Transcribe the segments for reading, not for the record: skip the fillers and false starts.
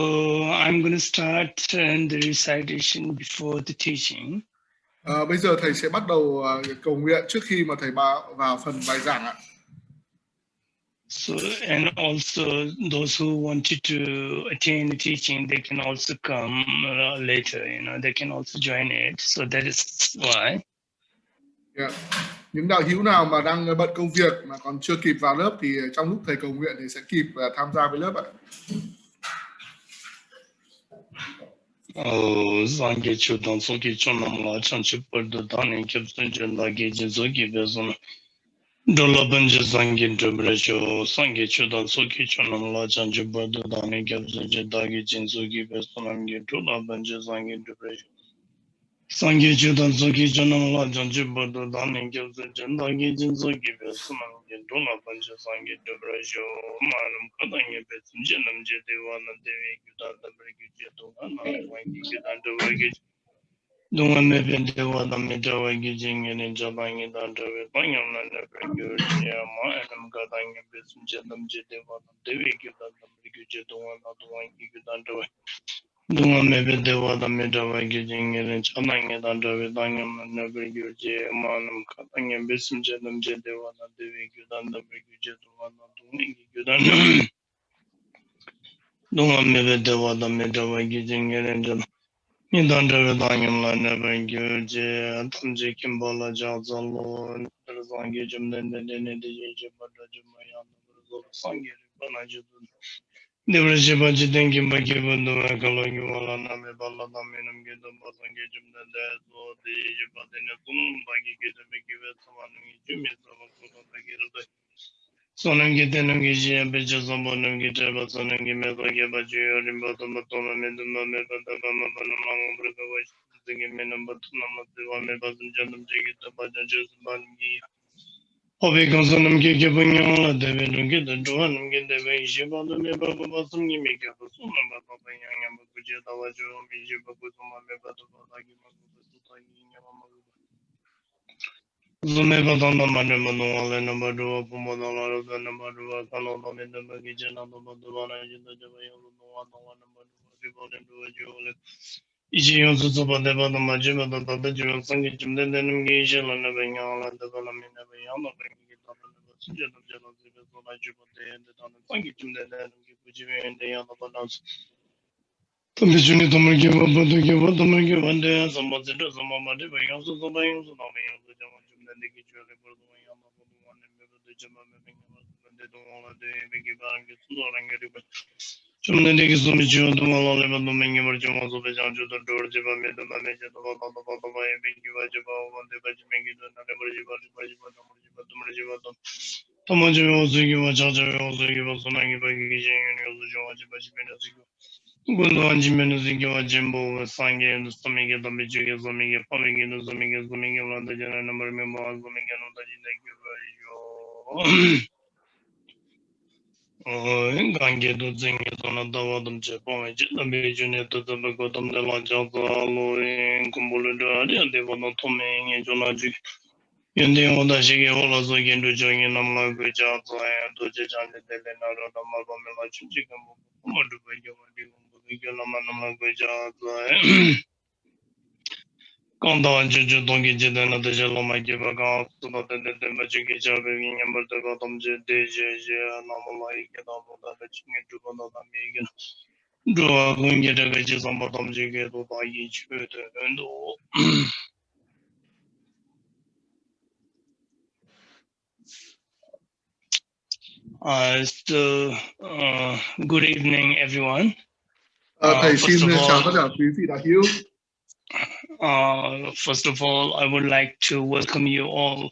I'm going to start the recitation before the teaching. Bây giờ thầy sẽ bắt đầu cầu nguyện trước khi mà thầy vào phần bài giảng ạ. So, and also those who wanted to attend the teaching, they can also come later. They can also join it. So that is why. Yeah. Những đạo hữu nào mà đang bận công việc mà còn chưa kịp vào lớp thì trong lúc thầy cầu nguyện thì sẽ kịp tham gia với lớp ạ. Zange chudan soki chonamla chanchi pardo dani kepsun jenda geje zogi bezon dola banje zange dobrejo sange chudan soki chonamla chanchi pardo dani kepsun jenda geje zogi bezon amge dola banje zange dobrejo sange chudan soki chonamla chanchi pardo dani kepsun jenda geje zogi bezon amge dola banje zange dobrejo manam kadange bezon jenam jedewa na devi gudan dabrege jedonga na wangi gudan dabrege Dunga mebe dewa da medawa gijingi ni jabangi da dewe banyam na nebre gyurji ama enam gadangi besim jedam jedewa da dewe gyudan da mrigyu dunga na duwangi gyudan dewe Dunga mebe dewa da medawa gijingi ni jabangi da dewe banyam na nebre gyurji ama enam gadangi besim jedam jedewa da dewe gyudan da mrigyu dunga na duwangi gyudan Dunga mebe dewa da medawa gijingi ni jabangi Midandra Danyamla never engage, Tamji Kimbola Jazalo, Zangi Jim, then the Jabajamayan, Sangi, Banaju. The Rajabaji Dengi Bakibu, the Rakaloyuala, Namibala, Daminum, get the Basangi Jim, the Jabatina Zoom, Bagi get a big event, someone Jimmy, the Sonam Gitanam Giji, Bijazabonam Gitaba, Sonam Gimeta, Baji, Rimbatama, Meduma, Mebadama, Brigaway, the Giminam, Batunam, the one Mebasan Janam Jigita, Bajas, Bangi. Hobbikonsanam Gigabunyola, David, get the Joanam, get the way she bought the Mebabasum, you make up a Sunam, Baba Yang, Bujeta, Mijibakutuma, Mebata, Zumeba Danda Madamano, and number two, Pomodoro, the number two, Kalo, and the Bagijana, the Badavana, the Javayo, one number two, people into a jewel. Ichi Zuba, the Badamajima, the Jewel, Sangijim, then engage and the Bengal and the Balamina, the Yama, the General, and the Sangijim, then and the other Badas. The mission to make you want to give what to make you one day, some of the Mama, the way also the way of the Jim, then they get you a little way on the one and the Jimma, when they don't want to make you back, it's not and get it. Some then they get some mission to all of them, the many versions of the Janju, the door, Jimma, made the manager of the way, make you a Jabba, one day by Jimmy, and never you Tomajo also give a charger, also give us some money by Gijing and also George by Jimmy. Gunwanjimenuziki Jimbo, Sangi, and the stomach of the Michigan, Zomiga, Poming in the Zomiga, Zomiga, and the general number of members, Zomiga, and the Gangi to sing it on a Dawadam Japan, the Bijun to the Bagotam de la Jazalo, and Kumbulu, and they were not toming and Jonaji. In the old Shigi, also again to join in Namla, which are to Jajan, the Lenaro, the Malbama, Chicken, what do you Quand je donc j'ai dans le déjà l'homme qui va quand tout dans le match qui j'ai avec une number de bottom j'ai normalement qui dans le chine tout dans la mienne doit gagner de que j'ai en bottom j'ai que tout dans y tu so good evening everyone. First of all, I would like to welcome you all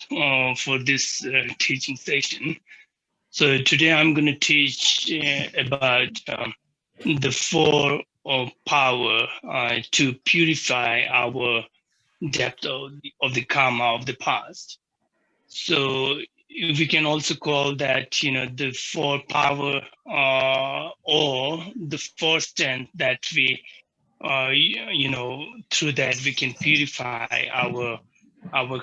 for this teaching session. So today I'm going to teach about the four power to purify our depth of the karma of the past. So we can also call that, the four power or the four strength that we through that we can purify our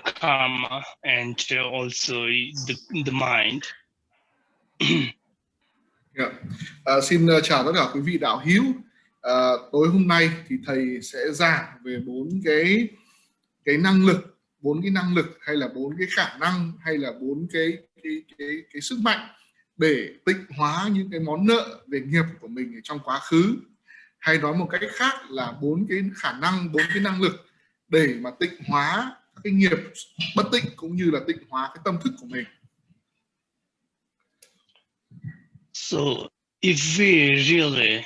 karma and also the mind. Xin chào tất cả quý vị đạo hữu. Tối hôm nay thì thầy sẽ giảng về 4 cái năng lực, 4 cái năng lực hay là 4 cái khả năng hay là 4 cái sức mạnh để tịnh hóa những cái món nợ về nghiệp của mình ở trong quá khứ, hay nói một cách khác là 4 cái khả năng, 4 cái năng lực để mà tịnh hóa các cái nghiệp bất tịnh cũng như là tịnh hóa cái tâm thức của mình. So if we really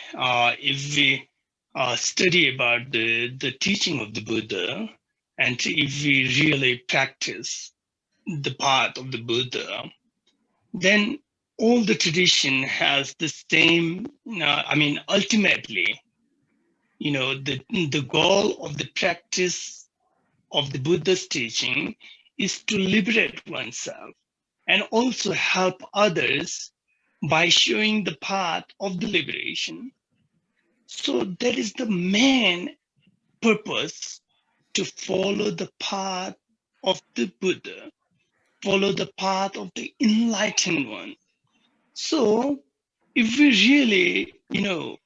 study about the teaching of the Buddha, and if we really practice the path of the Buddha, then all the tradition has the same, ultimately, the goal of the practice of the Buddha's teaching is to liberate oneself and also help others by showing the path of the liberation. So that is the main purpose, to follow the path of the Buddha, follow the path of the enlightened one. So if we really,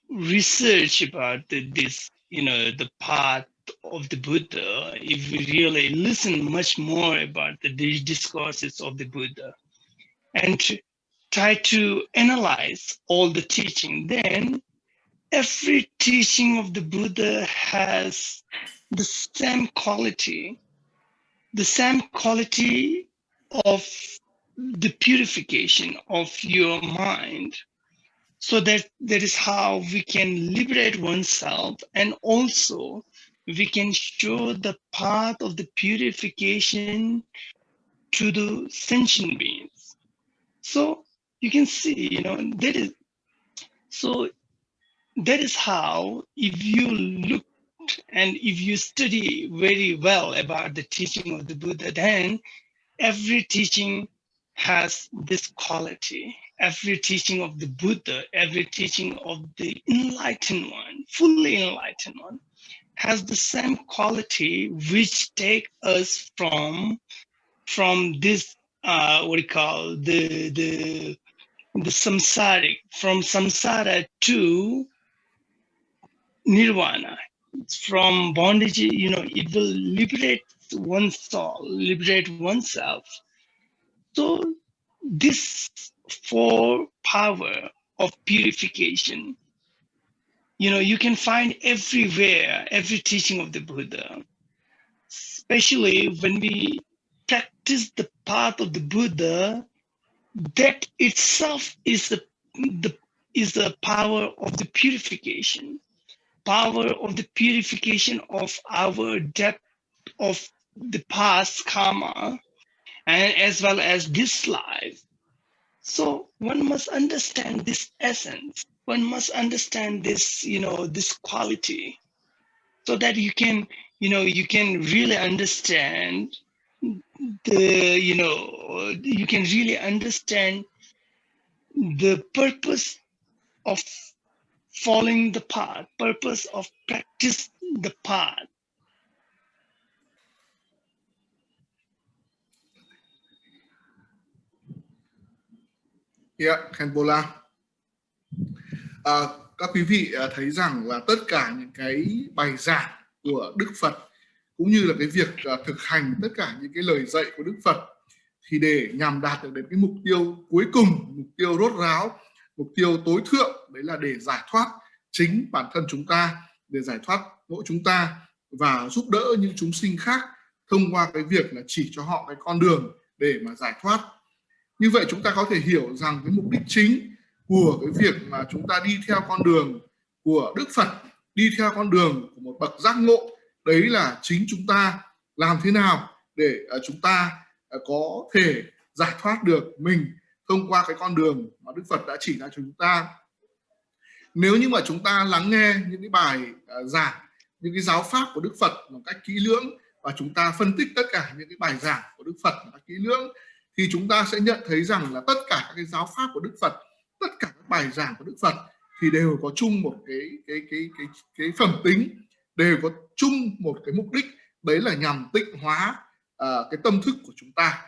research about this, the path of the Buddha, if we really listen much more about the discourses of the Buddha and try to analyze all the teaching, then every teaching of the Buddha has the same quality of the purification of your mind. So that is how we can liberate oneself, and also we can show the path of the purification to the sentient beings. So you can see, that is how, if you look and if you study very well about the teaching of the Buddha, then every teaching has this quality. Every teaching of the Buddha, every teaching of the enlightened one, fully enlightened one, has the same quality, which take us from this what we call the samsaric, from samsara to nirvana, from bondage. It will liberate one's soul, liberate oneself. So this 4 power of purification, you can find everywhere, every teaching of the Buddha, especially when we practice the path of the Buddha. That itself is the power of the purification, of our depth of the past karma, and as well as this life. So one must understand this essence. One must understand this, this quality, so that you can really understand you can really understand the purpose of following the path, purpose of practice the path. Yeah, Khenpo. Các quý vị thấy rằng là tất cả những cái bài giảng của Đức Phật cũng như là cái việc thực hành tất cả những cái lời dạy của Đức Phật thì để nhằm đạt được đến cái mục tiêu cuối cùng, mục tiêu rốt ráo, mục tiêu tối thượng, đấy là để giải thoát chính bản thân chúng ta, để giải thoát mỗi chúng ta và giúp đỡ những chúng sinh khác thông qua cái việc là chỉ cho họ cái con đường để mà giải thoát. Như vậy chúng ta có thể hiểu rằng cái mục đích chính của cái việc mà chúng ta đi theo con đường của Đức Phật, đi theo con đường của một bậc giác ngộ, đấy là chính chúng ta làm thế nào để chúng ta có thể giải thoát được mình thông qua cái con đường mà Đức Phật đã chỉ ra cho chúng ta. Nếu như mà chúng ta lắng nghe những cái bài giảng, những cái giáo pháp của Đức Phật một cách kỹ lưỡng và chúng ta phân tích tất cả những cái bài giảng của Đức Phật một cách kỹ lưỡng, thì chúng ta sẽ nhận thấy rằng là tất cả các cái giáo pháp của Đức Phật, tất cả các bài giảng của Đức Phật thì đều có chung một cái phẩm tính, đều có chung một cái mục đích, đấy là nhằm tịnh hóa cái tâm thức của chúng ta.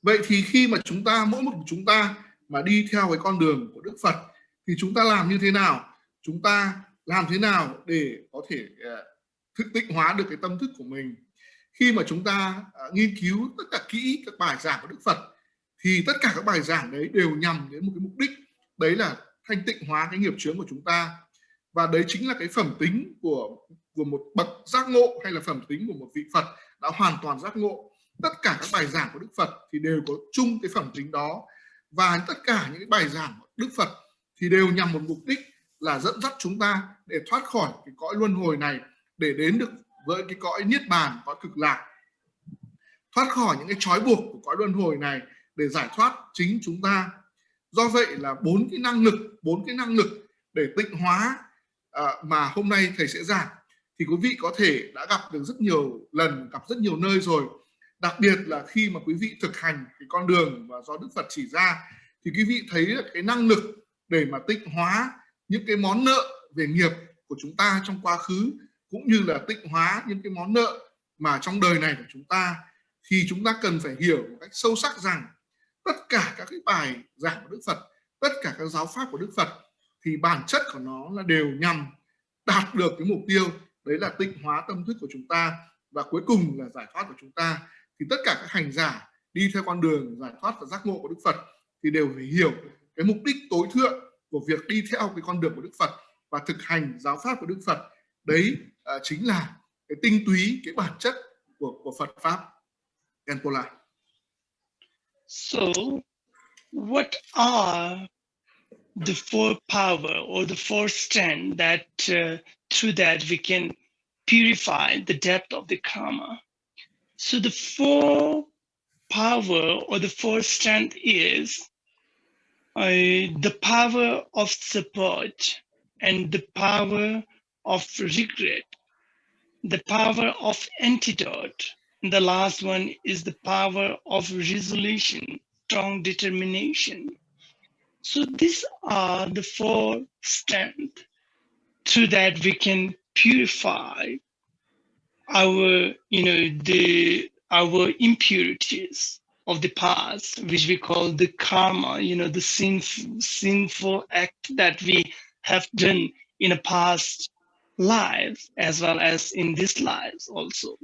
Vậy thì khi mà mỗi một chúng ta mà đi theo cái con đường của Đức Phật thì chúng ta làm như thế nào? chúng ta làm thế nào để có thể thực tịnh hóa được cái tâm thức của mình. Khi mà chúng ta nghiên cứu tất cả kỹ các bài giảng của Đức Phật thì tất cả các bài giảng đấy đều nhằm đến một cái mục đích, đấy là thanh tịnh hóa cái nghiệp chướng của chúng ta. Và đấy chính là cái phẩm tính của một bậc giác ngộ, hay là phẩm tính của một vị Phật đã hoàn toàn giác ngộ. Tất cả các bài giảng của Đức Phật thì đều có chung cái phẩm tính đó, và tất cả những cái bài giảng của Đức Phật thì đều nhằm một mục đích là dẫn dắt chúng ta để thoát khỏi cái cõi luân hồi này, để đến được với cái cõi niết bàn, cõi cực lạc, thoát khỏi những cái trói buộc của cõi luân hồi này để giải thoát chính chúng ta. Do vậy là bốn cái năng lực để tịnh hóa mà hôm nay thầy sẽ giảng thì quý vị có thể đã gặp được rất nhiều lần, gặp rất nhiều nơi rồi. Đặc biệt là khi mà quý vị thực hành cái con đường và do Đức Phật chỉ ra thì quý vị thấy là cái năng lực để mà tịnh hóa những cái món nợ về nghiệp của chúng ta trong quá khứ, cũng như là tịnh hóa những cái món nợ mà trong đời này của chúng ta, thì chúng ta cần phải hiểu một cách sâu sắc rằng tất cả các cái bài giảng của Đức Phật, tất cả các giáo pháp của Đức Phật thì bản chất của nó là đều nhằm đạt được cái mục tiêu, đấy là tịnh hóa tâm thức của chúng ta và cuối cùng là giải thoát của chúng ta. Thì tất cả các hành giả đi theo con đường giải thoát và giác ngộ của Đức Phật thì đều phải hiểu cái mục đích tối thượng của việc đi theo cái con đường của Đức Phật và thực hành giáo pháp của Đức Phật. Đấy chính là cái tinh túy, cái bản chất của Phật pháp. Khenpo La. So, what are the four power or the four strength that through that we can purify the depth of the karma? So the four power or the four strength is the power of support and the power of regret, the power of antidote, and the last one is the power of resolution, strong determination. So these are the four strengths through that we can purify our, our impurities of the past, which we call the karma, the sinful act that we have done in a past life as well as in this lives also.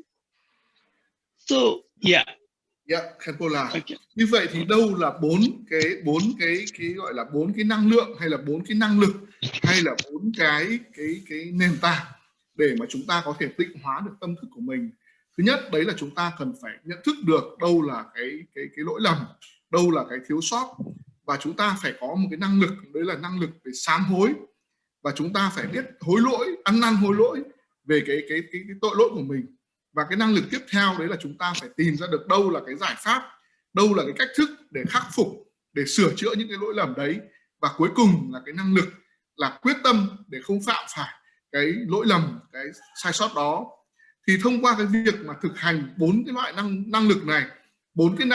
So yeah. Khenpo La. Okay. Như vậy thì đâu là bốn cái gọi là bốn cái năng lượng, hay là bốn cái năng lực, hay là bốn cái nền tảng để mà chúng ta có thể tịnh hóa được tâm thức của mình. Thứ nhất đấy là chúng ta cần phải nhận thức được đâu là cái lỗi lầm, đâu là cái thiếu sót, và chúng ta phải có một cái năng lực, đấy là năng lực về sám hối, và chúng ta phải biết hối lỗi, ăn năn hối lỗi về cái tội lỗi của mình. Và cái năng lực tiếp theo đấy là chúng ta phải tìm ra được đâu là cái giải pháp, đâu là cái cách thức để khắc phục, để sửa chữa những cái lỗi lầm đấy, và cuối cùng là cái năng lực là quyết tâm để không phạm phải cái lỗi lầm, cái sai sót đó. Thì thông qua cái việc mà thực hành bốn cái loại năng lực này, bốn cái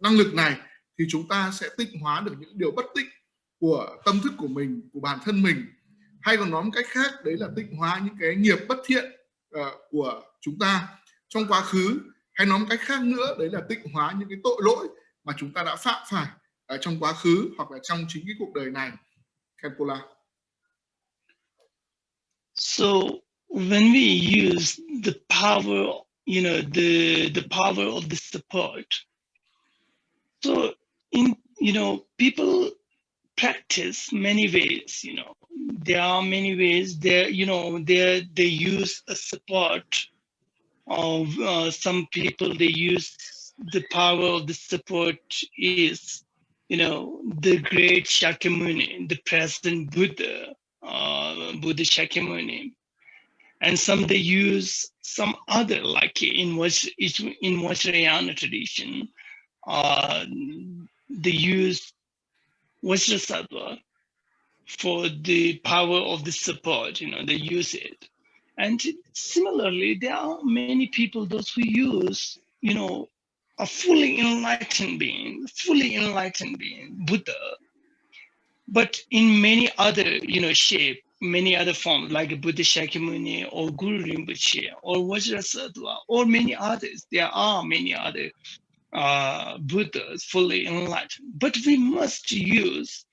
năng lực này, thì chúng ta sẽ tịnh hóa được những điều bất tịnh của tâm thức của mình, của bản thân mình. Hay còn nói một cách khác đấy là tịnh hóa những cái nghiệp bất thiện của chúng ta trong quá khứ. Hay nói một cách khác nữa đấy là tịnh hóa những cái tội lỗi mà chúng ta đã phạm phải trong quá khứ hoặc là trong chính cái cuộc đời này. Khenpo La. So when we use the power, the power of the support, so people practice many ways, there are many ways there, they use a support of some people. They use the power of the support is, the great Shakyamuni, the present Buddha, Buddha Shakyamuni. And some they use some other, like in Vajrayana tradition, they use Vajrasattva for the power of the support, they use it. And similarly, there are many people, those who use, a fully enlightened being, Buddha, but in many other, shape, many other forms, like Buddha Shakyamuni or Guru Rinpoche or Vajrasattva or many others. There are many other Buddhas fully enlightened, but we must use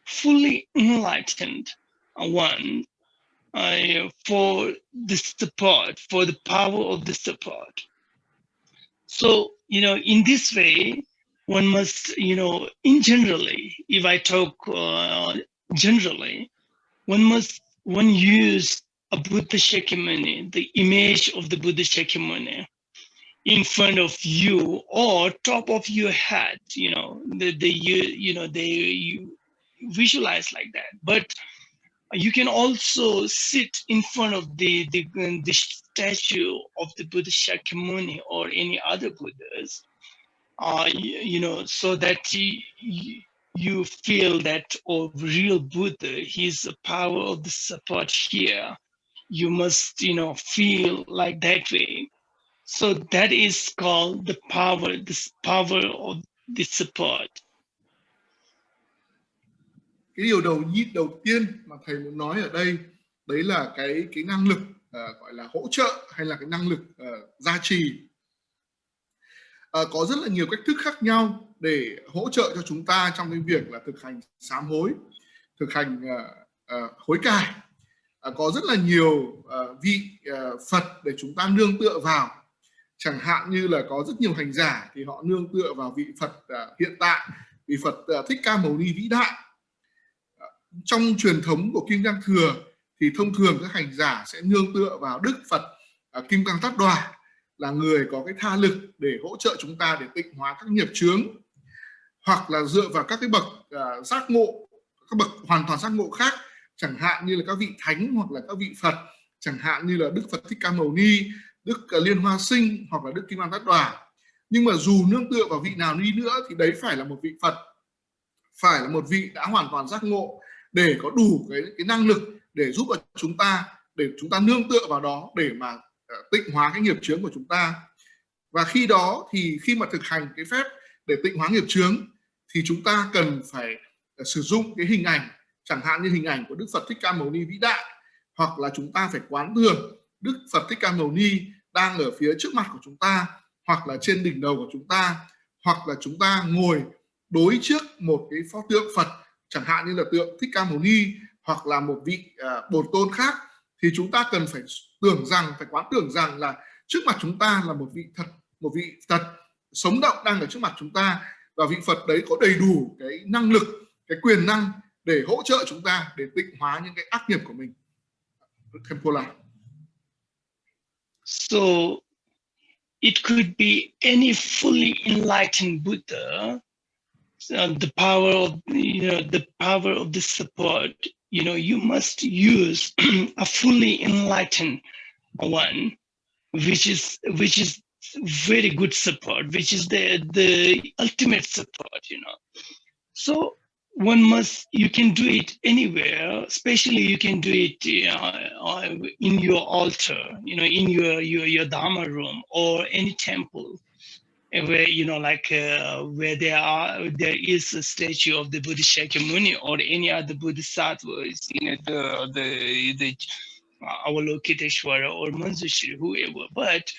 fully enlightened one for the support, for the power of the support. So, in this way, one must, in generally, if I talk generally, one use a Buddha Shakyamuni, the image of the Buddha Shakyamuni in front of you or top of your head, you visualize like that. But you can also sit in front of the statue of the Buddha Shakyamuni or any other Buddhas, so that you feel that, oh, real Buddha, he's the power of the support here. You must, feel like that way. So that is called the power, this power of the support. Cái điều đầu tiên mà thầy muốn nói ở đây đấy là cái năng lực gọi là hỗ trợ hay là cái năng lực gia trì. Có rất là nhiều cách thức khác nhau để hỗ trợ cho chúng ta trong cái việc là thực hành sám hối, thực hành hối cải. Có rất là nhiều vị Phật để chúng ta nương tựa vào. Chẳng hạn như là có rất nhiều hành giả thì họ nương tựa vào vị Phật hiện tại, vị Phật Thích Ca Mâu Ni vĩ đại. Trong truyền thống của Kim Cang Thừa thì thông thường các hành giả sẽ nương tựa vào Đức Phật Kim Cang Ta, là người có cái tha lực để hỗ trợ chúng ta để tịnh hóa các nghiệp chướng, hoặc là dựa vào các cái bậc giác ngộ, các bậc hoàn toàn giác ngộ khác, chẳng hạn như là các vị thánh hoặc là các vị Phật, chẳng hạn như là Đức Phật Thích Ca Mâu Ni, Đức Liên Hoa Sinh hoặc là Đức Kim Cang Ta. Nhưng mà dù nương tựa vào vị nào đi nữa thì đấy phải là một vị Phật, phải là một vị đã hoàn toàn giác ngộ để có đủ cái năng lực để giúp cho chúng ta, để chúng ta nương tựa vào đó để mà tịnh hóa cái nghiệp chướng của chúng ta. Và khi đó thì khi mà thực hành cái phép để tịnh hóa nghiệp chướng thì chúng ta cần phải sử dụng cái hình ảnh, chẳng hạn như hình ảnh của Đức Phật Thích Ca Mâu Ni vĩ đại, hoặc là chúng ta phải quán tưởng Đức Phật Thích Ca Mâu Ni đang ở phía trước mặt của chúng ta, hoặc là trên đỉnh đầu của chúng ta, hoặc là chúng ta ngồi đối trước một cái pho tượng Phật, chẳng hạn như là tượng Thích Ca Mâu Ni hoặc là một vị bổn tôn khác, thì chúng ta cần phải quán tưởng rằng là trước mặt chúng ta là một vị Phật sống động đang ở trước mặt chúng ta, và vị Phật đấy có đầy đủ cái năng lực, cái quyền năng để hỗ trợ chúng ta để tịnh hóa những cái ác nghiệp của mình. So it could be any fully enlightened Buddha. The power of the support, you must use a fully enlightened one, which is very good support, which is the ultimate support, So you can do it anywhere, especially you can do it in your altar, in your Dharma room or any temple, where where there is a statue of the Buddha Shakyamuni or any other Bodhisattvas, the Avalokiteshvara or Manjushri, whoever. But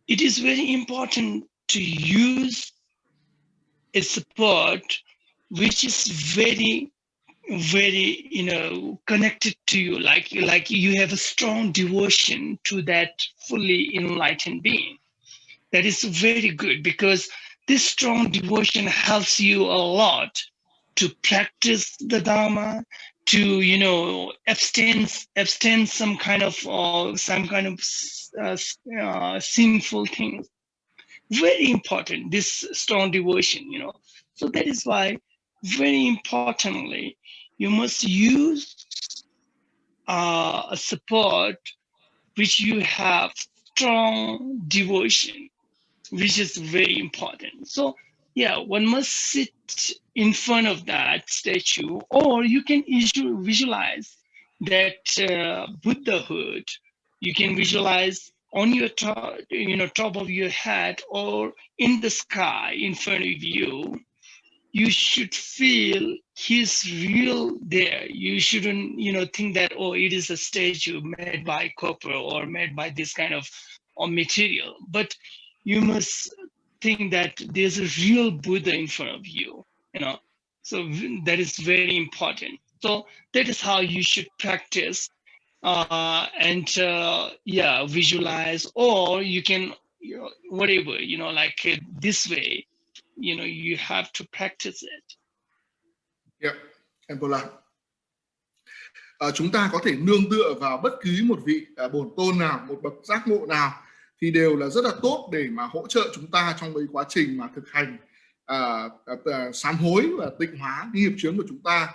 it is very important to use a support which is very, very, connected to you, like you have a strong devotion to that fully enlightened being. That is very good, because this strong devotion helps you a lot to practice the Dharma, to abstain some kind of sinful things. Very important, this strong devotion, So that is why, very importantly, you must use a support which you have strong devotion, which is very important. So yeah, one must sit in front of that statue, or you can visualize that Buddhahood. You can visualize on your top of your head or in the sky in front of you. You should feel he's real there. You shouldn't, think that, oh, it is a statue made by copper or made by this kind of material. But you must think that there's a real Buddha in front of you, So that is very important. So that is how you should practice and visualize, or you can, whatever, like this way, you have to practice it. Yeah, Khenpo La. Chúng ta có thể nương tựa vào bất cứ một vị bổn tôn nào, một bậc giác ngộ nào thì đều là rất là tốt để mà hỗ trợ chúng ta trong cái quá trình mà thực hành sám hối và tịnh hóa cái nghiệp chướng của chúng ta.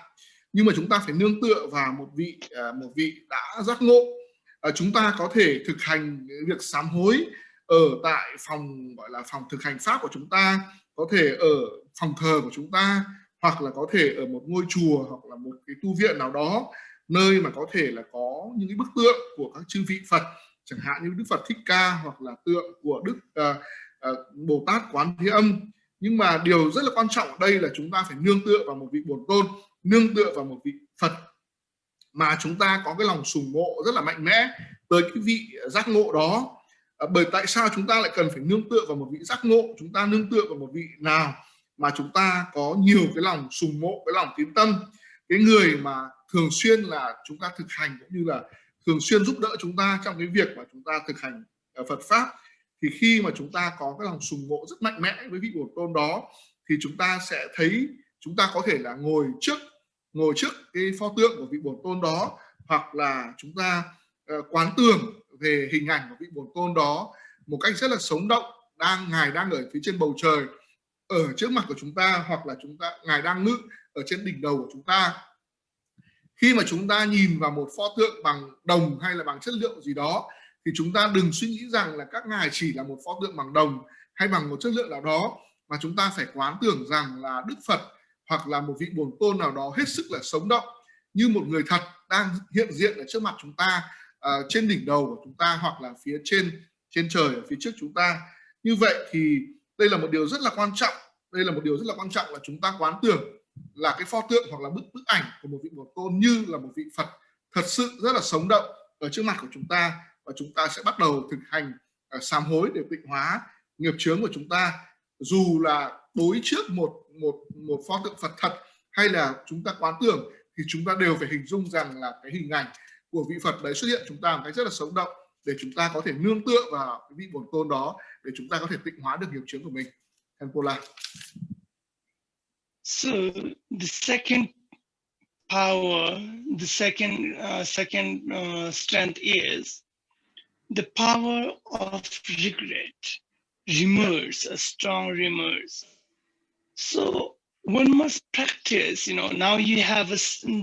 Nhưng mà chúng ta phải nương tựa vào một vị đã giác ngộ. Chúng ta có thể thực hành việc sám hối ở tại phòng, gọi là phòng thực hành pháp của chúng ta, có thể ở phòng thờ của chúng ta, hoặc là có thể ở một ngôi chùa hoặc là một cái tu viện nào đó, nơi mà có thể là có những cái bức tượng của các chư vị Phật, chẳng hạn như Đức Phật Thích Ca hoặc là tượng của Đức Bồ Tát Quán Thế Âm. Nhưng mà điều rất là quan trọng ở đây là chúng ta phải nương tựa vào một vị bổn tôn, nương tựa vào một vị Phật mà chúng ta có cái lòng sùng mộ rất là mạnh mẽ tới cái vị giác ngộ đó. Bởi tại sao chúng ta lại cần phải nương tựa vào một vị giác ngộ? Chúng ta nương tựa vào một vị nào mà chúng ta có nhiều cái lòng sùng mộ, cái lòng tín tâm, cái người mà thường xuyên là chúng ta thực hành, cũng như là thường xuyên giúp đỡ chúng ta trong cái việc mà chúng ta thực hành Phật pháp. Thì khi mà chúng ta có cái lòng sùng mộ rất mạnh mẽ với vị bổn tôn đó, thì chúng ta sẽ thấy chúng ta có thể là ngồi trước cái pho tượng của vị bổn tôn đó, hoặc là chúng ta quán tưởng về hình ảnh của vị bổn tôn đó một cách rất là sống động. Ngài đang ở phía trên bầu trời ở trước mặt của chúng ta, hoặc là Ngài đang ngự ở trên đỉnh đầu của chúng ta. Khi mà chúng ta nhìn vào một pho tượng bằng đồng hay là bằng chất liệu gì đó, thì chúng ta đừng suy nghĩ rằng là các ngài chỉ là một pho tượng bằng đồng hay bằng một chất liệu nào đó, mà chúng ta phải quán tưởng rằng là Đức Phật hoặc là một vị bổn tôn nào đó hết sức là sống động, như một người thật đang hiện diện ở trước mặt chúng ta, trên đỉnh đầu của chúng ta, hoặc là phía trên trời ở phía trước chúng ta. Như vậy thì đây là một điều rất là quan trọng. Là chúng ta quán tưởng là cái pho tượng hoặc là bức ảnh của một vị bổn tôn như là một vị Phật thật sự rất là sống động ở trước mặt của chúng ta, và chúng ta sẽ bắt đầu thực hành sám hối để tịnh hóa nghiệp chướng của chúng ta. Dù là đối trước một pho tượng Phật thật hay là chúng ta quán tưởng, thì chúng ta đều phải hình dung rằng là cái hình ảnh của vị Phật đấy xuất hiện chúng ta một cách rất là sống động, để chúng ta có thể nương tựa vào cái vị bổn tôn đó để chúng ta có thể tịnh hóa được nghiệp chướng của mình. Khenpo La. So the second power, the second strength is the power of regret, remorse, a strong remorse. So one must practice, now you have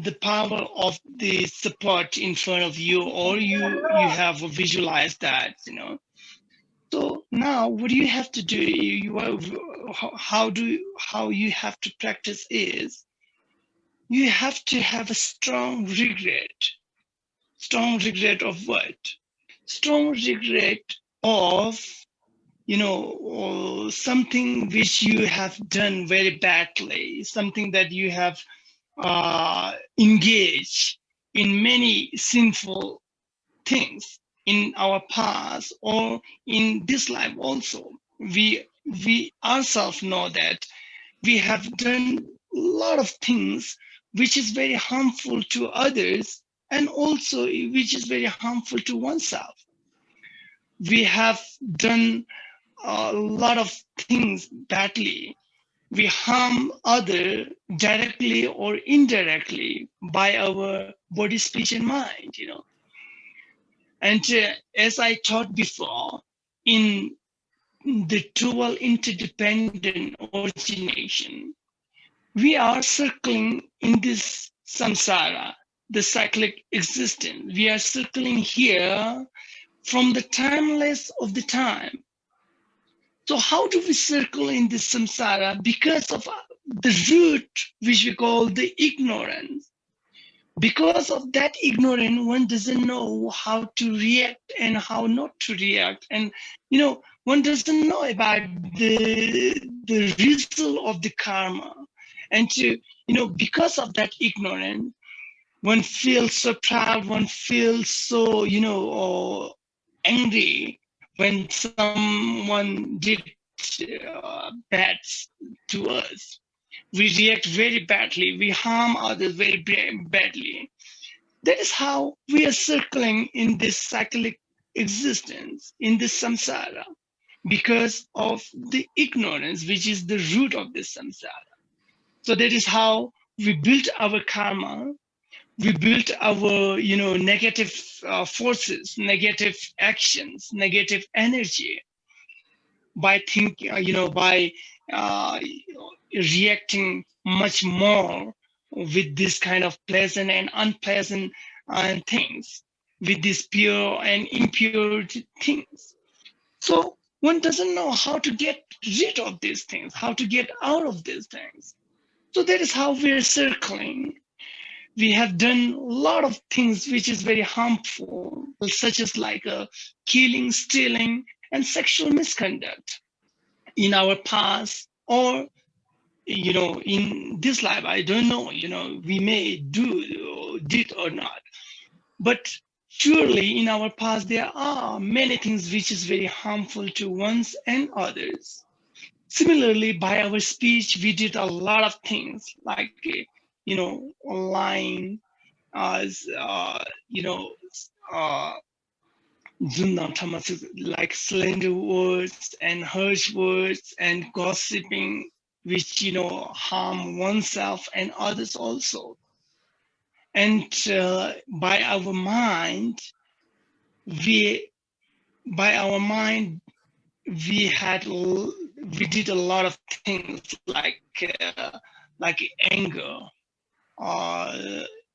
the power of the support in front of you, or you have visualized that, So now what do you have to do? How you have to practice is you have to have a strong regret. Strong regret of what? Strong regret of something which you have done very badly, something that you have engaged in many sinful things in our past or in this life also. We ourselves know that we have done a lot of things which is very harmful to others, and also which is very harmful to oneself. We have done a lot of things badly. We harm others directly or indirectly by our body, speech, and mind, And as I taught before, in the dual interdependent origination, we are circling in this samsara, the cyclic existence. We are circling here from the timeless of the time. So how do we circle in this samsara? Because of the root, which we call the ignorance. Because of that ignorance, one doesn't know how to react and how not to react. And, one doesn't know about the result of the karma. And because of that ignorance, one feels so proud, one feels so, angry when someone did bad to us. We react very badly. We harm others very badly. That is how we are circling in this cyclic existence, in this samsara, because of the ignorance, which is the root of this samsara. So that is how we built our karma. We built our, negative forces, negative actions, negative energy by thinking, by reacting much more with this kind of pleasant and unpleasant things, with these pure and impure things. So one doesn't know how to get rid of these things, how to get out of these things. So that is how we're circling. We have done a lot of things which is very harmful, such as like killing, stealing, and sexual misconduct in our past, or in this life. I don't know, we may did or not, but surely in our past there are many things which is very harmful to ones and others. Similarly, by our speech, we did a lot of things like, lying, like slender words and harsh words and gossiping, which harm oneself and others also. And by our mind, we did a lot of things like anger,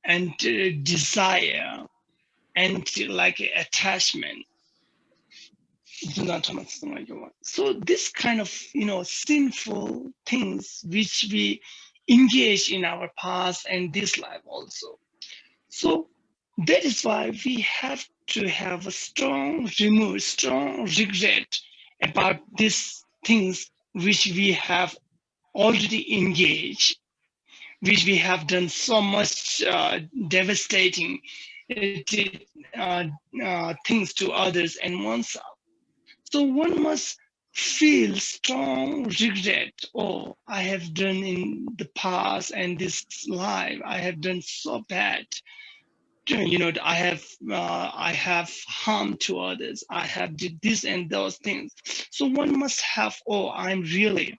and desire, and like attachment. So this kind of sinful things which we engage in our past and this life also. So that is why we have to have a strong regret about these things which we have already engaged, which we have done so much devastating things to others and oneself. So one must feel strong regret. Oh, I have done in the past and this life, I have done so bad. I have harm to others. I have did this and those things. So one must have, I'm really,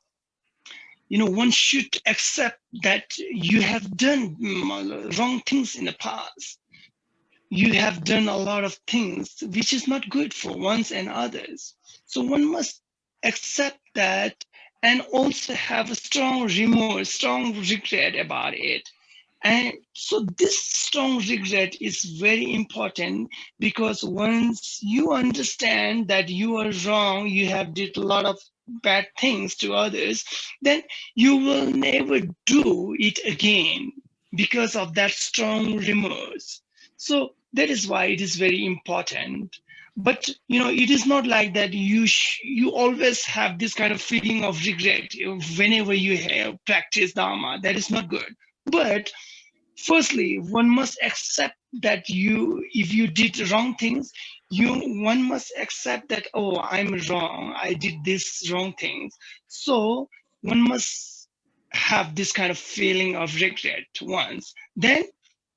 one should accept that you have done wrong things in the past. You have done a lot of things which is not good for ones and others. So one must accept that and also have a strong remorse, strong regret about it. And so this strong regret is very important, because once you understand that you are wrong, you have did a lot of bad things to others, then you will never do it again because of that strong remorse. So that is why it is very important. But it is not like that you always have this kind of feeling of regret whenever you have practiced Dharma. That is not good. But firstly, one must accept that if you did wrong things, one must accept that, I'm wrong, I did this wrong things. So one must have this kind of feeling of regret once. Then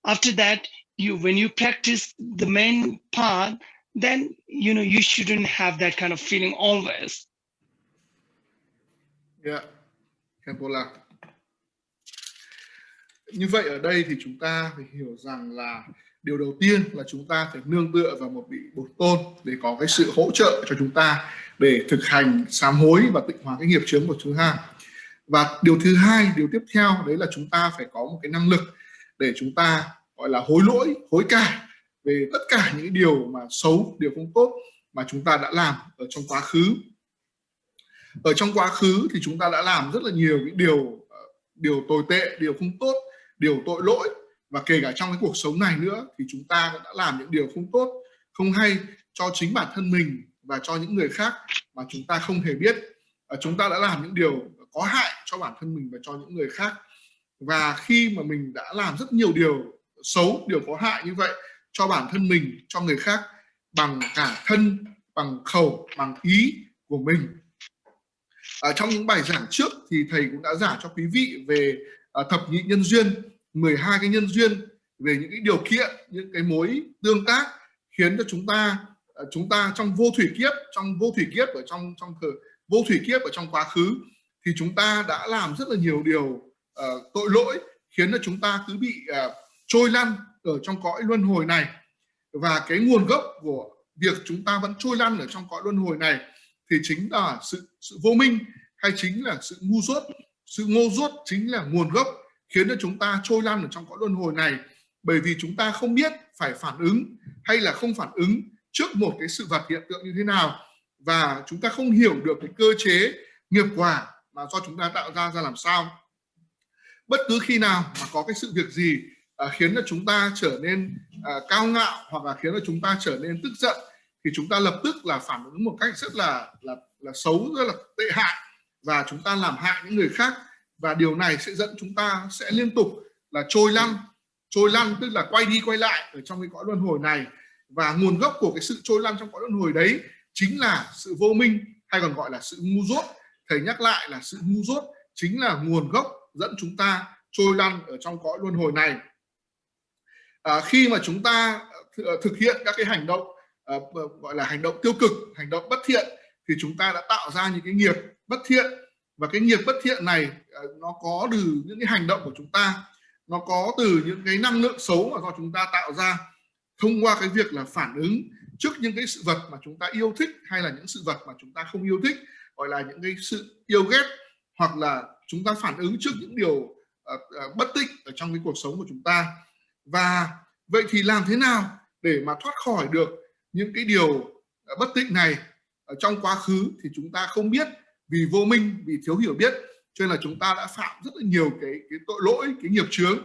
after that, when you practice the main path, then you shouldn't have that kind of feeling always. Yeah, Khenpo La. Như vậy ở đây thì chúng ta phải hiểu rằng là điều đầu tiên là chúng ta phải nương tựa vào một vị Bổn Tôn để có cái sự hỗ trợ cho chúng ta để thực hành sám hối và tịnh hóa cái nghiệp chướng của chúng ta. Và điều thứ hai, điều tiếp theo đấy là chúng ta phải có một cái năng lực để chúng ta gọi là hối lỗi, hối cải về tất cả những điều mà xấu, điều không tốt mà chúng ta đã làm ở trong quá khứ. Ở trong quá khứ thì chúng ta đã làm rất là nhiều những điều tồi tệ, điều không tốt, điều tội lỗi, và kể cả trong cái cuộc sống này nữa thì chúng ta đã làm những điều không tốt, không hay cho chính bản thân mình và cho những người khác mà chúng ta không hề biết. Chúng ta đã làm những điều có hại cho bản thân mình và cho những người khác. Và khi mà mình đã làm rất nhiều điều xấu, điều có hại như vậy cho bản thân mình, cho người khác, bằng cả thân, bằng khẩu, bằng ý của mình, Trong những bài giảng trước thì thầy cũng đã giảng cho quý vị về thập nhị nhân duyên, 12 cái nhân duyên, về những cái điều kiện, những cái mối tương tác khiến cho chúng ta trong vô thủy kiếp, vô thủy kiếp ở trong quá khứ thì chúng ta đã làm rất là nhiều điều tội lỗi, khiến cho chúng ta cứ bị trôi lăn ở trong cõi luân hồi này. Và cái nguồn gốc của việc chúng ta vẫn trôi lăn ở trong cõi luân hồi này thì chính là sự vô minh, hay chính là sự ngu dốt. Sự ngu dốt chính là nguồn gốc khiến cho chúng ta trôi lăn ở trong cõi luân hồi này, bởi vì chúng ta không biết phải phản ứng hay là không phản ứng trước một cái sự vật hiện tượng như thế nào, và chúng ta không hiểu được cái cơ chế nghiệp quả mà do chúng ta tạo ra làm sao. Bất cứ khi nào mà có cái sự việc gì khiến cho chúng ta trở nên cao ngạo, hoặc là khiến cho chúng ta trở nên tức giận, thì chúng ta lập tức là phản ứng một cách rất là xấu, rất là tệ hại, và chúng ta làm hại những người khác. Và điều này sẽ dẫn chúng ta sẽ liên tục là trôi lăn, tức là quay đi quay lại ở trong cái cõi luân hồi này. Và nguồn gốc của cái sự trôi lăn trong cõi luân hồi đấy chính là sự vô minh, hay còn gọi là sự ngu dốt. Thầy nhắc lại là sự ngu dốt chính là nguồn gốc dẫn chúng ta trôi lăn ở trong cõi luân hồi này. Khi mà chúng ta thực hiện các cái hành động gọi là hành động tiêu cực, hành động bất thiện, thì chúng ta đã tạo ra những cái nghiệp bất thiện. Và cái nghiệp bất thiện này nó có từ những cái hành động của chúng ta, nó có từ những cái năng lượng xấu mà do chúng ta tạo ra thông qua cái việc là phản ứng trước những cái sự vật mà chúng ta yêu thích, hay là những sự vật mà chúng ta không yêu thích, gọi là những cái sự yêu ghét, hoặc là chúng ta phản ứng trước những điều bất tịnh ở trong cái cuộc sống của chúng ta. Và vậy thì làm thế nào để mà thoát khỏi được những cái điều bất tịnh này ở trong quá khứ? Thì chúng ta không biết, vì vô minh, vì thiếu hiểu biết, cho nên là chúng ta đã phạm rất là nhiều cái tội lỗi, cái nghiệp chướng.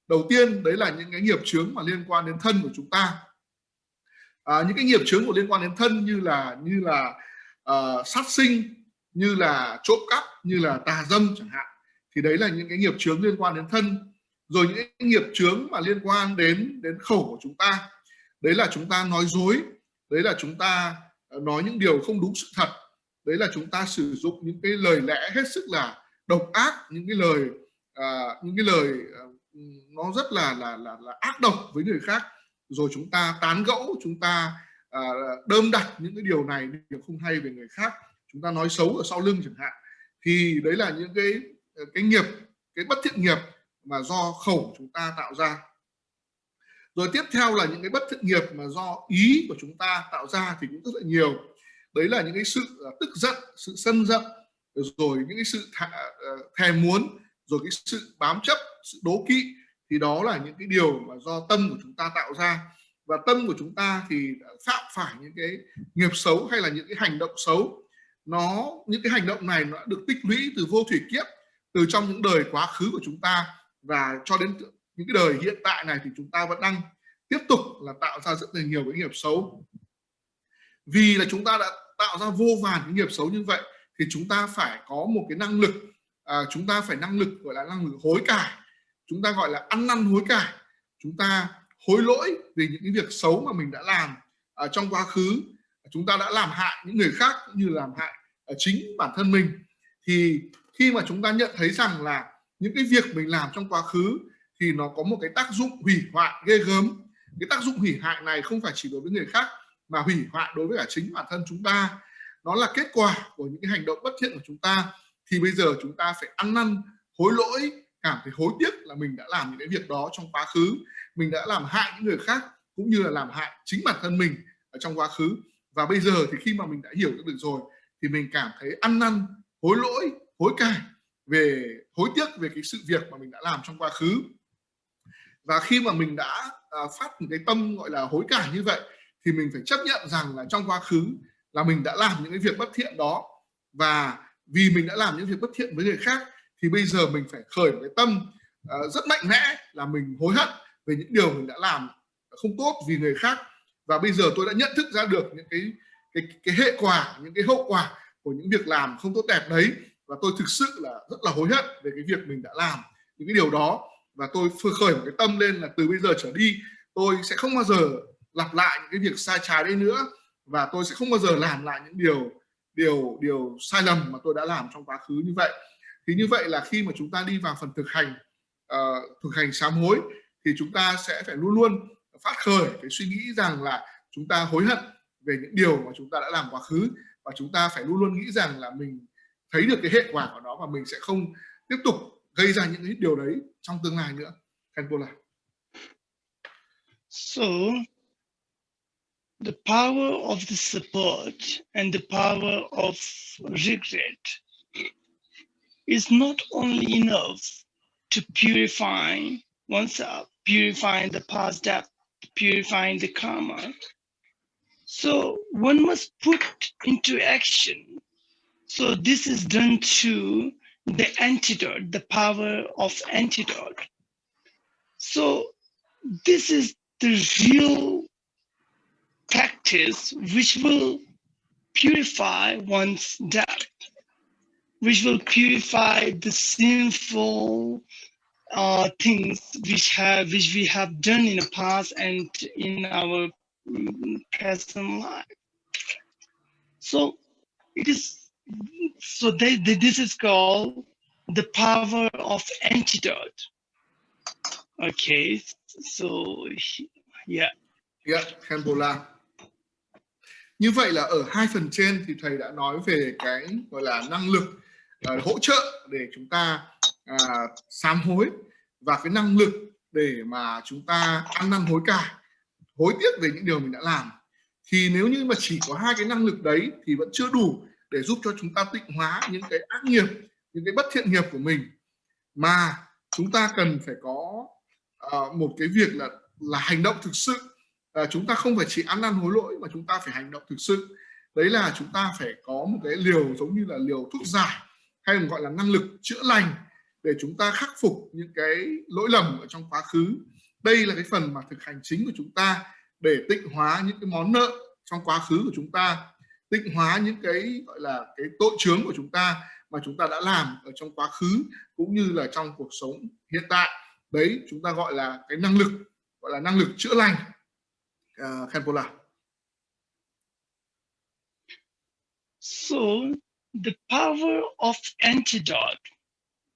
Đầu tiên đấy là những cái nghiệp chướng mà liên quan đến thân của chúng ta. Những cái nghiệp chướng của liên quan đến thân như là sát sinh, như là trộm cắp, như là tà dâm chẳng hạn, thì đấy là những cái nghiệp chướng liên quan đến thân. Rồi những cái nghiệp chướng mà liên quan đến khẩu của chúng ta, đấy là chúng ta nói dối, đấy là chúng ta nói những điều không đúng sự thật, đấy là chúng ta sử dụng những cái lời lẽ hết sức là độc ác, những cái lời nó rất là ác độc với người khác. Rồi chúng ta tán gẫu, chúng ta đơm đặt những cái điều này, điều không hay về người khác, chúng ta nói xấu ở sau lưng chẳng hạn. Thì đấy là những cái nghiệp, cái bất thiện nghiệp mà do khẩu chúng ta tạo ra. Rồi tiếp theo là những cái bất thiện nghiệp mà do ý của chúng ta tạo ra thì cũng rất là nhiều. Đấy là những cái sự tức giận, sự sân giận, rồi những cái sự thèm muốn, rồi cái sự bám chấp, sự đố kỵ. Thì đó là những cái điều mà do tâm của chúng ta tạo ra. Và tâm của chúng ta thì phạm phải những cái nghiệp xấu, hay là những cái hành động xấu. Những cái hành động này nó đã được tích lũy từ vô thủy kiếp, từ trong những đời quá khứ của chúng ta, và cho đến những cái đời hiện tại này thì chúng ta vẫn đang tiếp tục là tạo ra rất là nhiều cái nghiệp xấu. Vì là chúng ta đã tạo ra vô vàn cái nghiệp xấu như vậy, thì chúng ta phải có một cái năng lực, chúng ta phải năng lực gọi là năng lực hối cải, chúng ta gọi là ăn năn hối cải. Chúng ta hối lỗi vì những cái việc xấu mà mình đã làm trong quá khứ. Chúng ta đã làm hại những người khác cũng như làm hại chính bản thân mình. Thì khi mà chúng ta nhận thấy rằng là những cái việc mình làm trong quá khứ thì nó có một cái tác dụng hủy hoại ghê gớm. Cái tác dụng hủy hoại này không phải chỉ đối với người khác, mà hủy hoại đối với cả chính bản thân chúng ta. Nó là kết quả của những cái hành động bất thiện của chúng ta. Thì bây giờ chúng ta phải ăn năn hối lỗi, cảm thấy hối tiếc là mình đã làm những cái việc đó trong quá khứ, mình đã làm hại những người khác cũng như là làm hại chính bản thân mình ở trong quá khứ. Và bây giờ thì khi mà mình đã hiểu được rồi thì mình cảm thấy ăn năn hối lỗi, hối cải, hối tiếc về cái sự việc mà mình đã làm trong quá khứ. Và khi mà mình đã phát một cái tâm gọi là hối cải như vậy, thì mình phải chấp nhận rằng là trong quá khứ là mình đã làm những cái việc bất thiện đó. Và vì mình đã làm những việc bất thiện với người khác, thì bây giờ mình phải khởi một cái tâm rất mạnh mẽ là mình hối hận về những điều mình đã làm không tốt vì người khác. Và bây giờ tôi đã nhận thức ra được những cái hệ quả, những cái hậu quả của những việc làm không tốt đẹp đấy. Và tôi thực sự là rất là hối hận về cái việc mình đã làm những cái điều đó. Và tôi khởi một cái tâm lên là từ bây giờ trở đi tôi sẽ không bao giờ lặp lại những cái việc sai trái đấy nữa, và tôi sẽ không bao giờ làm lại những điều sai lầm mà tôi đã làm trong quá khứ như vậy. Thì như vậy là khi mà chúng ta đi vào phần thực hành sám hối thì chúng ta sẽ phải luôn luôn phát khởi cái suy nghĩ rằng là chúng ta hối hận về những điều mà chúng ta đã làm quá khứ, và chúng ta phải luôn luôn nghĩ rằng là mình thấy được cái hệ quả của nó và mình sẽ không tiếp tục gây ra những cái điều đấy trong tương lai nữa. Khenpo là. So the power of the support and the power of regret is not only enough to purify oneself, purifying the past death, purifying the karma. So one must put into action. So this is done through the antidote, the power of antidote. So this is the real practice which will purify one's death, which will purify the sinful things which we have done in the past and in our present life. So it is. So this is called the power of antidote. Okay, so yeah. Yeah, Khenpo la. Như vậy là ở hai phần trên thì thầy đã nói về cái gọi là năng lực hỗ trợ để chúng ta sám hối, và cái năng lực để mà chúng ta ăn năn hối cải, hối tiếc về những điều mình đã làm. Thì nếu như mà chỉ có hai cái năng lực đấy thì vẫn chưa đủ để giúp cho chúng ta tịnh hóa những cái ác nghiệp, những cái bất thiện nghiệp của mình, mà chúng ta cần phải có một cái việc là hành động thực sự. Chúng ta không phải chỉ ăn năn hối lỗi mà chúng ta phải hành động thực sự. Đấy là chúng ta phải có một cái liều giống như là liều thuốc giải, hay gọi là năng lực chữa lành để chúng ta khắc phục những cái lỗi lầm ở trong quá khứ. Đây là cái phần mà thực hành chính của chúng ta để tịnh hóa những cái món nợ trong quá khứ của chúng ta, tịnh hóa những cái gọi là cái tội chướng của chúng ta mà chúng ta đã làm ở trong quá khứ cũng như là trong cuộc sống hiện tại. Đấy chúng ta gọi là cái năng lực, gọi là năng lực chữa lành. Khenpo la. So the power of antidote,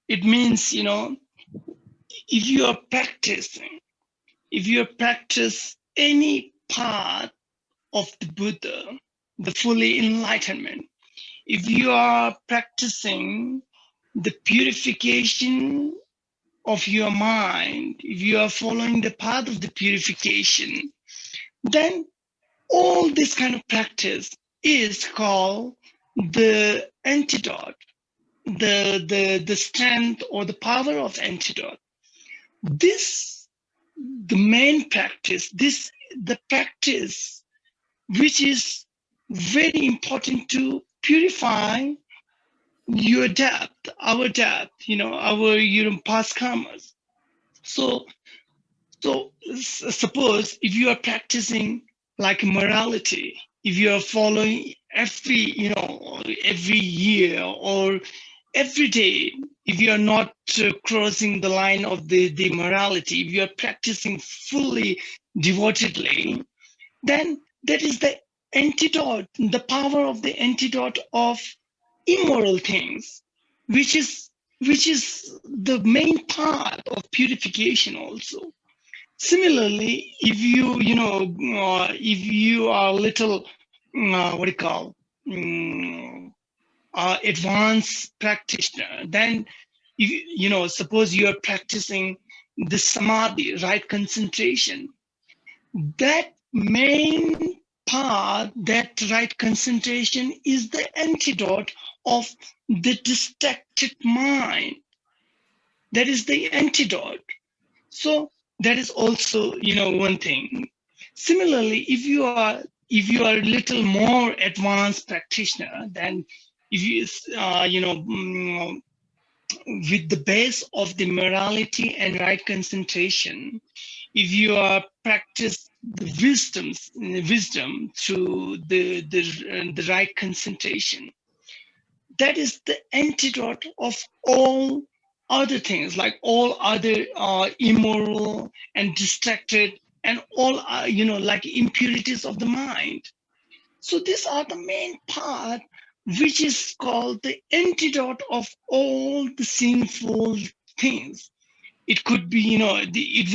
it means, you know, if you practice any part of the Buddha, the fully enlightenment, if you are practicing the purification of your mind, if you are following the path of the purification, then all this kind of practice is called the antidote, the strength or the power of antidote. This, the main practice, the practice which is very important to purify your depth, our depth, you know, our past karmas. So suppose if you are practicing like morality, if you are following every year or every day, if you are not crossing the line of the morality, if you are practicing fully devotedly, then that is the antidote, the power of the antidote of immoral things, which is the main part of purification also. Similarly, if you are a little advanced practitioner, then suppose you are practicing the samadhi, right concentration, that main part, that right concentration is the antidote of the distracted mind. That is the antidote. So that is also, one thing. Similarly, if you are a little more advanced practitioner, then if you, with the base of the morality and right concentration, if you are practice the wisdom through the right concentration, that is the antidote of all other things, like all other immoral and distracted and all like impurities of the mind. So these are the main part which is called the antidote of all the sinful things. It could be, it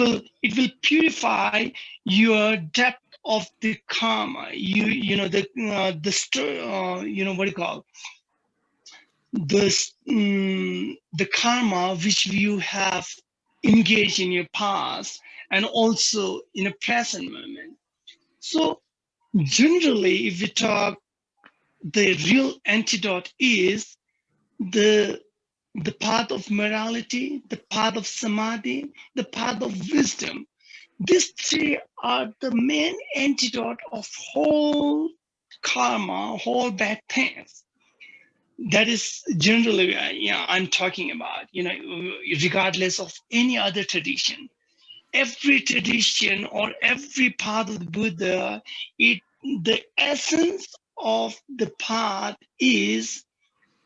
will purify your depth of the karma. What do you call this? The karma which you have engaged in your past and also in a present moment. So generally, if we talk, the real antidote is the path of morality, the path of samadhi, the path of wisdom. These three are the main antidote of whole karma, whole bad things. That is generally, I'm talking about, regardless of any other tradition. Every tradition or every path of the Buddha, the essence of the path is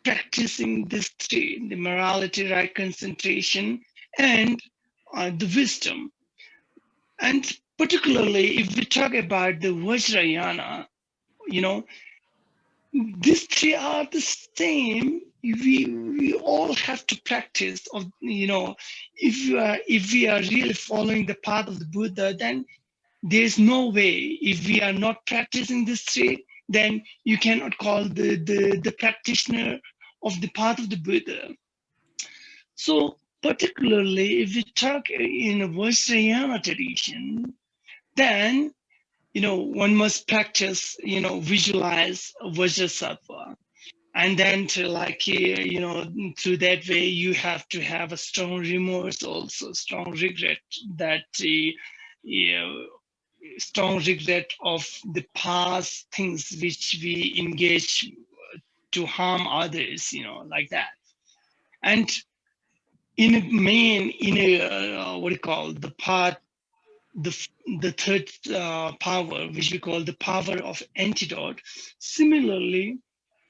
practicing this three: the morality, right concentration, and the wisdom. And particularly if we talk about the Vajrayana, these three are the same. We all have to practice of, if we are really following the path of the Buddha, then there's no way. If we are not practicing this three, then you cannot call the practitioner of the path of the Buddha. So particularly if we talk in a Vajrayana tradition, then one must practice, visualize Vajrasattva. And then through that way, you have to have a strong remorse, also strong regret, that strong regret of the past things which we engage to harm others, like that. And in what do you call the part, the third power, which we call the power of antidote. Similarly,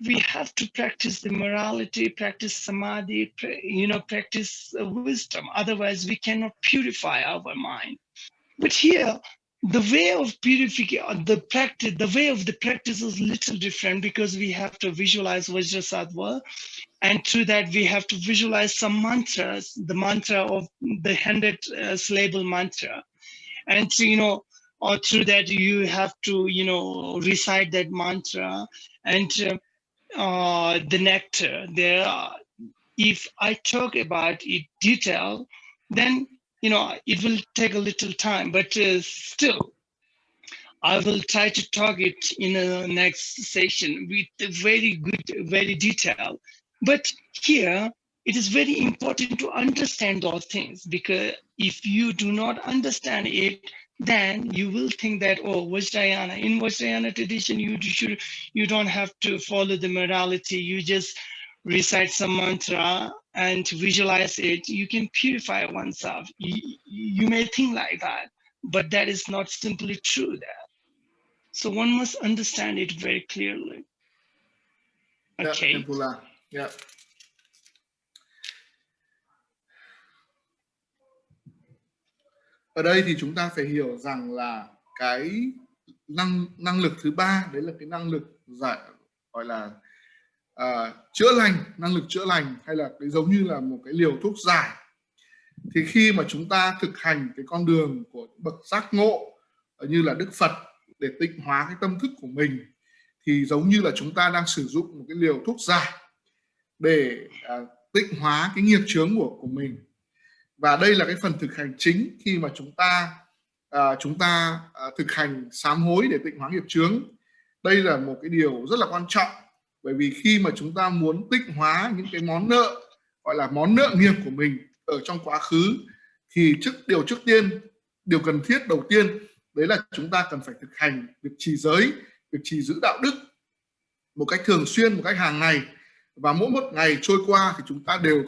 we have to practice the morality, practice samadhi, practice wisdom. Otherwise, we cannot purify our mind. But here, the way of purification, the way of the practice is little different, because we have to visualize Vajrasattva, and through that we have to visualize some mantras, the mantra of the 100 syllable mantra, and or through that you have to recite that mantra, and the nectar there. If I talk about it detail, then it will take a little time, but still I will try to talk it in a next session with very good, very detailed. But here it is very important to understand those things, because if you do not understand it, then you will think that, oh, Vajrayana, in Vajrayana tradition, you don't have to follow the morality, you just recite some mantra and visualize it, you can purify oneself. You may think like that, but that is not simply true there. So one must understand it very clearly. Okay. Yeah. Ở đây thì chúng ta phải hiểu rằng là cái năng lực thứ ba, đấy là cái năng lực gọi là chữa lành, năng lực chữa lành, hay là cái giống như là một cái liều thuốc giải. Thì khi mà chúng ta thực hành cái con đường của bậc giác ngộ như là Đức Phật để tịnh hóa cái tâm thức của mình, thì giống như là chúng ta đang sử dụng một cái liều thuốc giải để tịnh hóa cái nghiệp chướng của mình. Và đây là cái phần thực hành chính khi mà chúng ta thực hành sám hối để tịnh hóa nghiệp chướng. Đây là một cái điều rất là quan trọng, bởi vì khi mà chúng ta muốn tịnh hóa những cái món nợ, gọi là món nợ nghiệp của mình ở trong quá khứ, thì điều cần thiết đầu tiên đấy là chúng ta cần phải thực hành việc trì giới, việc trì giữ đạo đức một cách thường xuyên, một cách hàng ngày. Và mỗi một ngày trôi qua thì chúng ta đều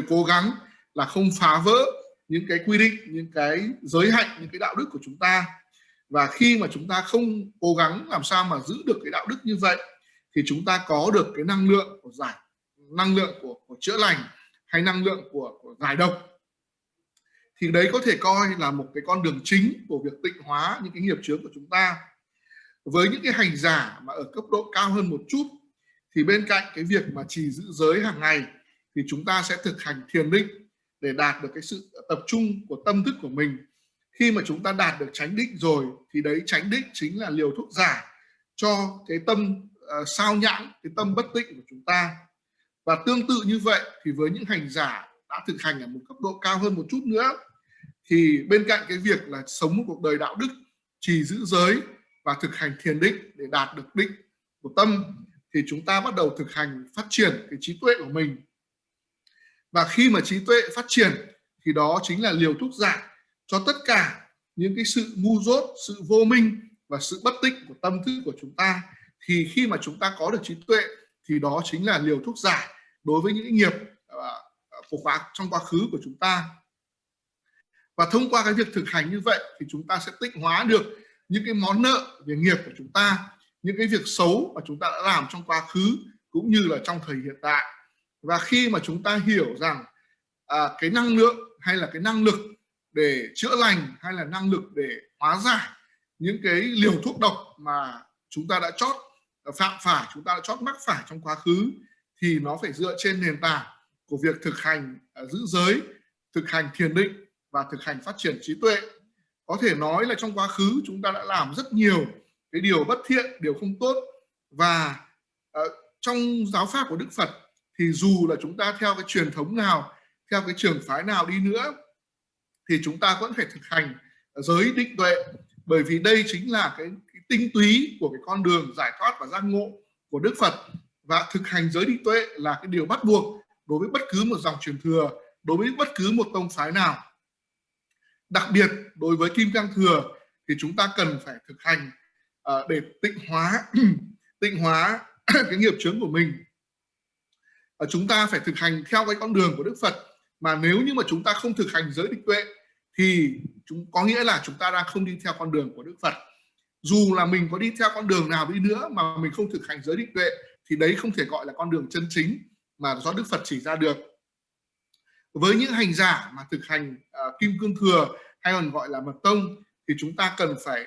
cố gắng là không phá vỡ những cái quy định, những cái giới hạnh, những cái đạo đức của chúng ta. Và khi mà chúng ta không cố gắng làm sao mà giữ được cái đạo đức như vậy, thì chúng ta có được cái năng lượng của năng lượng của chữa lành, hay năng lượng của giải độc, thì đấy có thể coi là một cái con đường chính của việc tịnh hóa những cái nghiệp chướng của chúng ta. Với những cái hành giả mà ở cấp độ cao hơn một chút, thì bên cạnh cái việc mà trì giữ giới hàng ngày thì chúng ta sẽ thực hành thiền định để đạt được cái sự tập trung của tâm thức của mình. Khi mà chúng ta đạt được chánh định rồi thì đấy, chánh định chính là liều thuốc giải cho cái tâm sao nhãng, cái tâm bất tịnh của chúng ta. Và tương tự như vậy thì với những hành giả đã thực hành ở một cấp độ cao hơn một chút nữa, thì bên cạnh cái việc là sống một cuộc đời đạo đức, trì giữ giới và thực hành thiền định để đạt được định của tâm, thì chúng ta bắt đầu thực hành phát triển cái trí tuệ của mình. Và khi mà trí tuệ phát triển thì đó chính là liều thuốc giải cho tất cả những cái sự ngu dốt, sự vô minh và sự bất tịnh của tâm thức của chúng ta. Thì khi mà chúng ta có được trí tuệ thì đó chính là liều thuốc giải đối với những nghiệp trong quá khứ của chúng ta. Và thông qua cái việc thực hành như vậy thì chúng ta sẽ tịnh hóa được những cái món nợ về nghiệp của chúng ta, những cái việc xấu mà chúng ta đã làm trong quá khứ cũng như là trong thời hiện tại. Và khi mà chúng ta hiểu rằng cái năng lượng hay là cái năng lực để chữa lành hay là năng lực để hóa giải những cái liều thuốc độc mà chúng ta đã chót phạm phải, chúng ta đã chót mắc phải trong quá khứ, thì nó phải dựa trên nền tảng của việc thực hành giữ giới, thực hành thiền định và thực hành phát triển trí tuệ. Có thể nói là trong quá khứ chúng ta đã làm rất nhiều cái điều bất thiện, điều không tốt. Và trong giáo pháp của Đức Phật thì dù là chúng ta theo cái truyền thống nào, theo cái trường phái nào đi nữa, thì chúng ta vẫn phải thực hành giới định tuệ, bởi vì đây chính là cái tinh túy của cái con đường giải thoát và giác ngộ của Đức Phật. Và thực hành giới định tuệ là cái điều bắt buộc đối với bất cứ một dòng truyền thừa, đối với bất cứ một tông phái nào. Đặc biệt đối với Kim Cang Thừa thì chúng ta cần phải thực hành để tịnh hóa cái nghiệp chướng của mình. Chúng ta phải thực hành theo cái con đường của Đức Phật. Mà nếu như mà chúng ta không thực hành giới định tuệ thì có nghĩa là chúng ta đang không đi theo con đường của Đức Phật. Dù là mình có đi theo con đường nào đi nữa mà mình không thực hành giới định tuệ thì đấy không thể gọi là con đường chân chính mà do Đức Phật chỉ ra được. Với những hành giả mà thực hành Kim Cương Thừa hay còn gọi là mật tông thì chúng ta cần phải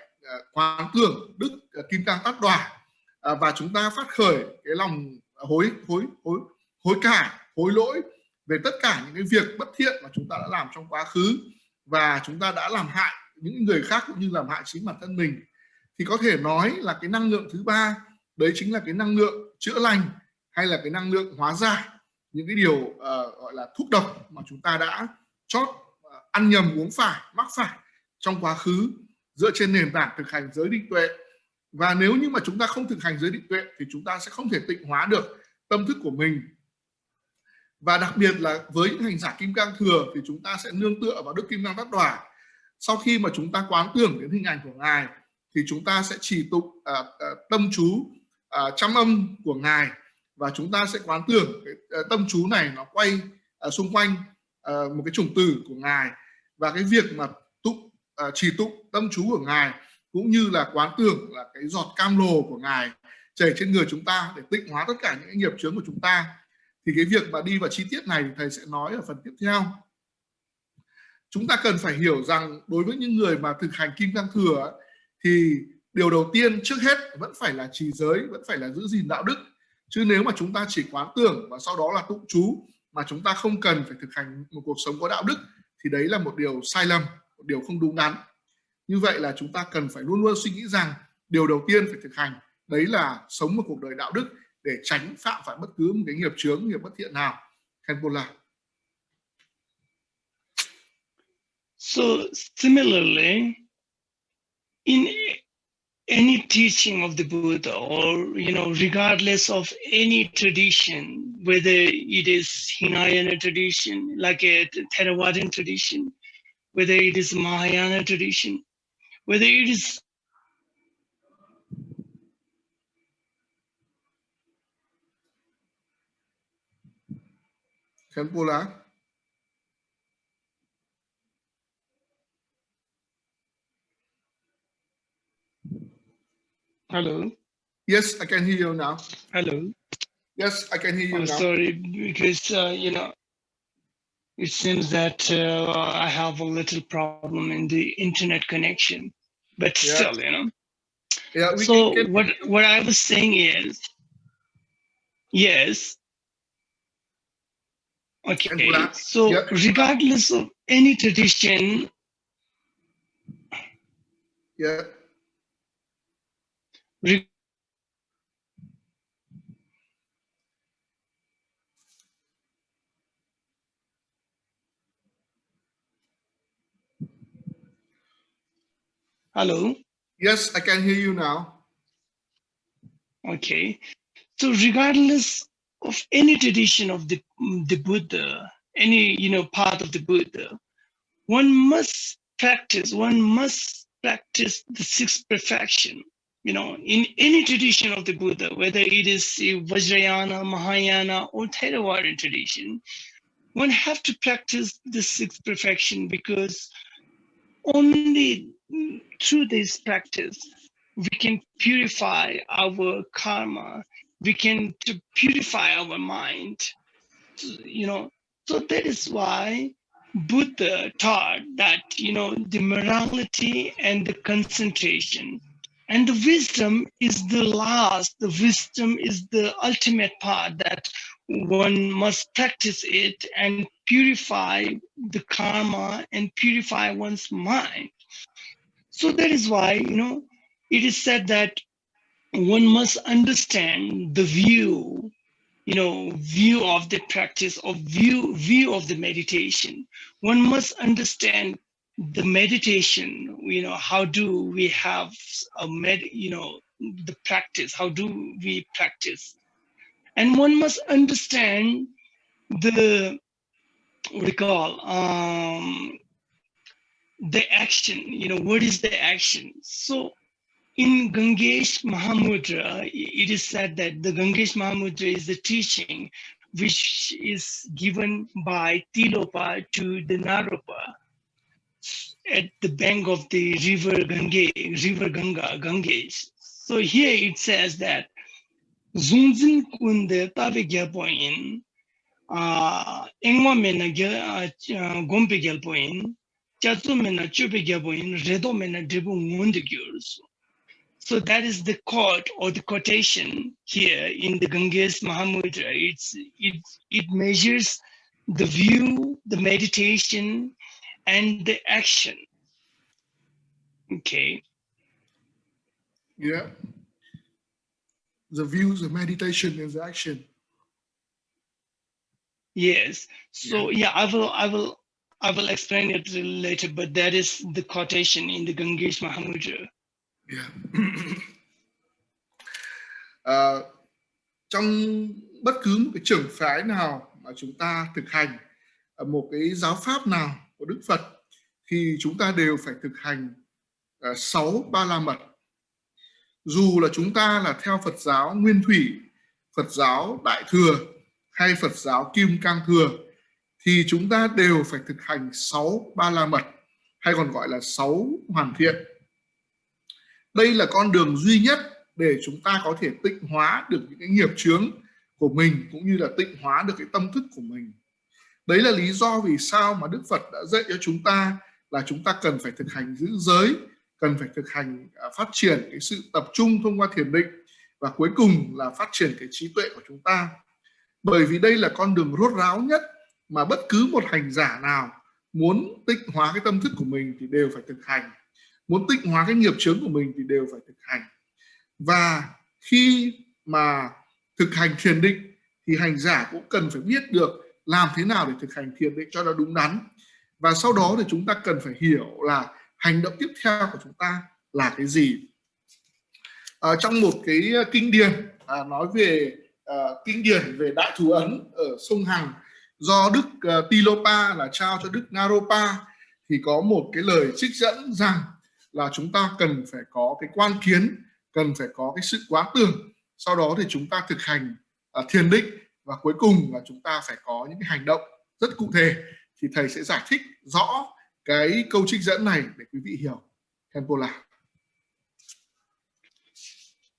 quán tưởng Đức Kim Cang Tát Đỏa, và chúng ta phát khởi cái lòng hối cải, hối lỗi về tất cả những cái việc bất thiện mà chúng ta đã làm trong quá khứ và chúng ta đã làm hại những người khác cũng như làm hại chính bản thân mình. Thì có thể nói là cái năng lượng thứ ba đấy chính là cái năng lượng chữa lành hay là cái năng lượng hóa giải những cái điều gọi là thuốc độc mà chúng ta đã chót ăn nhầm, uống phải, mắc phải trong quá khứ dựa trên nền tảng thực hành giới định tuệ. Và nếu như mà chúng ta không thực hành giới định tuệ thì chúng ta sẽ không thể tịnh hóa được tâm thức của mình. Và đặc biệt là với những hành giả Kim Cang Thừa thì chúng ta sẽ nương tựa vào Đức Kim Cang Tát Đỏa. Sau khi mà chúng ta quán tưởng đến hình ảnh của Ngài thì chúng ta sẽ trì tụng tâm chú trăm âm của Ngài, và chúng ta sẽ quán tưởng cái tâm chú này nó quay xung quanh một cái chủng tử của Ngài. Và cái việc mà trì tụng tâm chú của Ngài cũng như là quán tưởng là cái giọt cam lồ của Ngài chảy trên người chúng ta để tịnh hóa tất cả những cái nghiệp chướng của chúng ta. Thì cái việc mà đi vào chi tiết này thầy sẽ nói ở phần tiếp theo. Chúng ta cần phải hiểu rằng đối với những người mà thực hành Kim Cang Thừa thì điều đầu tiên trước hết vẫn phải là trì giới, vẫn phải là giữ gìn đạo đức. Chứ nếu mà chúng ta chỉ quán tưởng và sau đó là tụng chú mà chúng ta không cần phải thực hành một cuộc sống có đạo đức thì đấy là một điều sai lầm, một điều không đúng đắn. Như vậy là chúng ta cần phải luôn luôn suy nghĩ rằng điều đầu tiên phải thực hành đấy là sống một cuộc đời đạo đức để tránh phạm phải bất cứ một cái nghiệp chướng, nghiệp bất thiện nào. Khenpo La. So similarly, in any teaching of the Buddha, or regardless of any tradition, whether it is Hinayana tradition, like a Theravadan tradition, whether it is Mahayana tradition, whether it is Khenpo La. Hello. Yes, I can hear you now. Hello. Yes, I can hear you now. Sorry, because it seems that I have a little problem in the internet connection, but still, Yeah, so what I was saying is, Yes. Okay. Khenpo. So Yeah. regardless of any tradition, Yeah. hello. Yes, I can hear you now. Okay. So regardless of any tradition of the Buddha, any part of the Buddha, one must practice the sixth perfection. In any tradition of the Buddha, whether it is Vajrayana, Mahayana, or Theravada tradition, one have to practice the sixth perfection, because only through this practice we can purify our karma, we can to purify our mind. So that is why Buddha taught that the morality and the concentration and the wisdom is the wisdom is the ultimate part, that one must practice it and purify the karma and purify one's mind. So that is why it is said that one must understand the view of the practice, of view of the meditation. One must understand the meditation. How do we have the practice? How do we practice? And one must understand the what we call the action. What is the action? So in Gangesh Mahamudra, it is said that the Gangesh Mahamudra is the teaching which is given by Tilopa to the Naropa at the bank of the river Gangesh. So here it says that Zunzin kunde tabe gyapoin, engwa mena gompe gyalpoin, chatsu mena chupe gyapoin, redo mena dribu ngunde gyurs. So that is the quote or the quotation here in the Ganges Mahamudra. It measures the view, the meditation, and the action. Okay. Yeah. The views, the meditation, and the action. Yes. So yeah, I will explain it later, but that is the quotation in the Ganges Mahamudra. Yeah. Trong bất cứ một cái trường phái nào mà chúng ta thực hành một cái giáo pháp nào của Đức Phật, thì chúng ta đều phải thực hành 6 ba la mật. Dù là chúng ta là theo Phật giáo Nguyên Thủy, Phật giáo Đại Thừa hay Phật giáo Kim Cang Thừa, thì chúng ta đều phải thực hành 6 ba la mật, hay còn gọi là 6 hoàn thiện. Đây là con đường duy nhất để chúng ta có thể tịnh hóa được những cái nghiệp chướng của mình, cũng như là tịnh hóa được cái tâm thức của mình. Đấy là lý do vì sao mà Đức Phật đã dạy cho chúng ta là chúng ta cần phải thực hành giữ giới, cần phải thực hành phát triển cái sự tập trung thông qua thiền định, và cuối cùng là phát triển cái trí tuệ của chúng ta. Bởi vì đây là con đường rốt ráo nhất mà bất cứ một hành giả nào muốn tịnh hóa cái tâm thức của mình thì đều phải thực hành, muốn tịnh hóa cái nghiệp chướng của mình thì đều phải thực hành. Và khi mà thực hành thiền định thì hành giả cũng cần phải biết được làm thế nào để thực hành thiền định cho nó đúng đắn. Và sau đó thì chúng ta cần phải hiểu là hành động tiếp theo của chúng ta là cái gì. Trong một cái kinh điển nói về kinh điển về Đại Thù Ấn ở sông Hằng do Đức Tilopa là trao cho Đức Naropa, thì có một cái lời trích dẫn rằng là chúng ta cần phải có cái quan kiến, cần phải có cái sự quán tưởng, sau đó thì chúng ta thực hành thiền định, và cuối cùng là chúng ta phải có những cái hành động rất cụ thể. Thì thầy sẽ giải thích rõ cái câu trích dẫn này để quý vị hiểu. Khenpo La.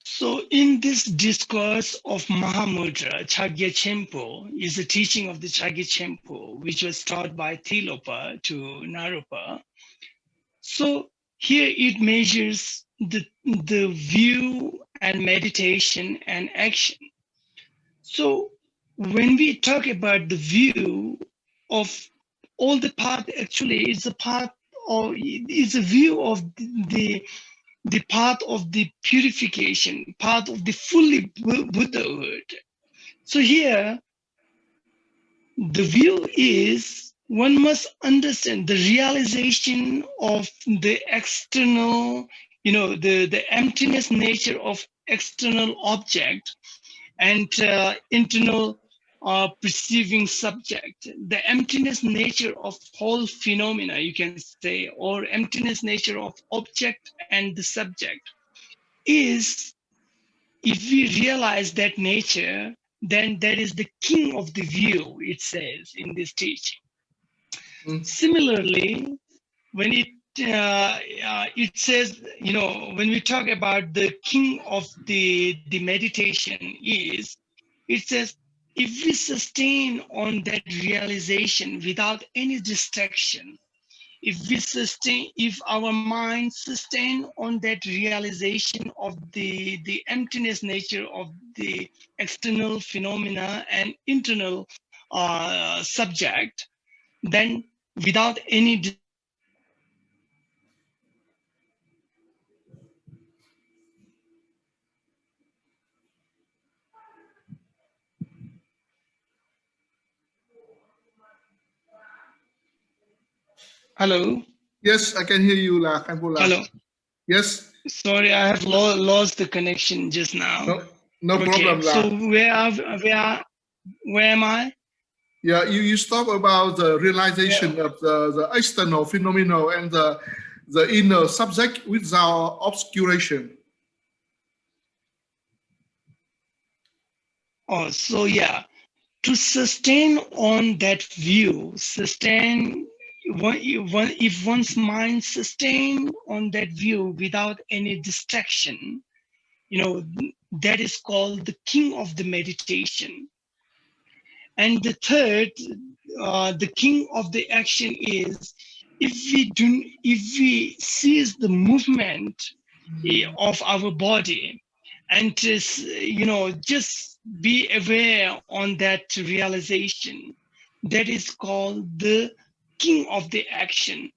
So in this discourse of Mahamudra, Thâ y Khenpo is a teaching of the Thâ y Khenpo, which was taught by Tilopa to Naropa. So here it measures the view and meditation and action. So when we talk about the view of all the path, actually it's a path, or it's a view of the path of the purification, path of the fully Buddhahood. So here, the view is one must understand the realization of the external, the emptiness nature of external object and internal perceiving subject, the emptiness nature of whole phenomena, you can say, or emptiness nature of object and the subject is, if we realize that nature, then that is the king of the view, it says in this teaching. Similarly, when it says, when we talk about the king of the meditation is, it says, if we sustain on that realization without any distraction, if our mind sustain on that realization of the emptiness nature of the external phenomena and internal subject, then without any Hello? Yes, I can hear you, Khenpo. Hello? Yes? Sorry, I have lost the connection just now. No Okay, problem, so where am I? Yeah, you talk about the realization of the external phenomenon and the inner subject without obscuration. Oh, so yeah, to sustain on that view, if one's mind sustain on that view without any distraction, that is called the king of the meditation. And the third, the king of the action is, if we seize the movement of our body and just be aware on that realization, that is called the king of the action.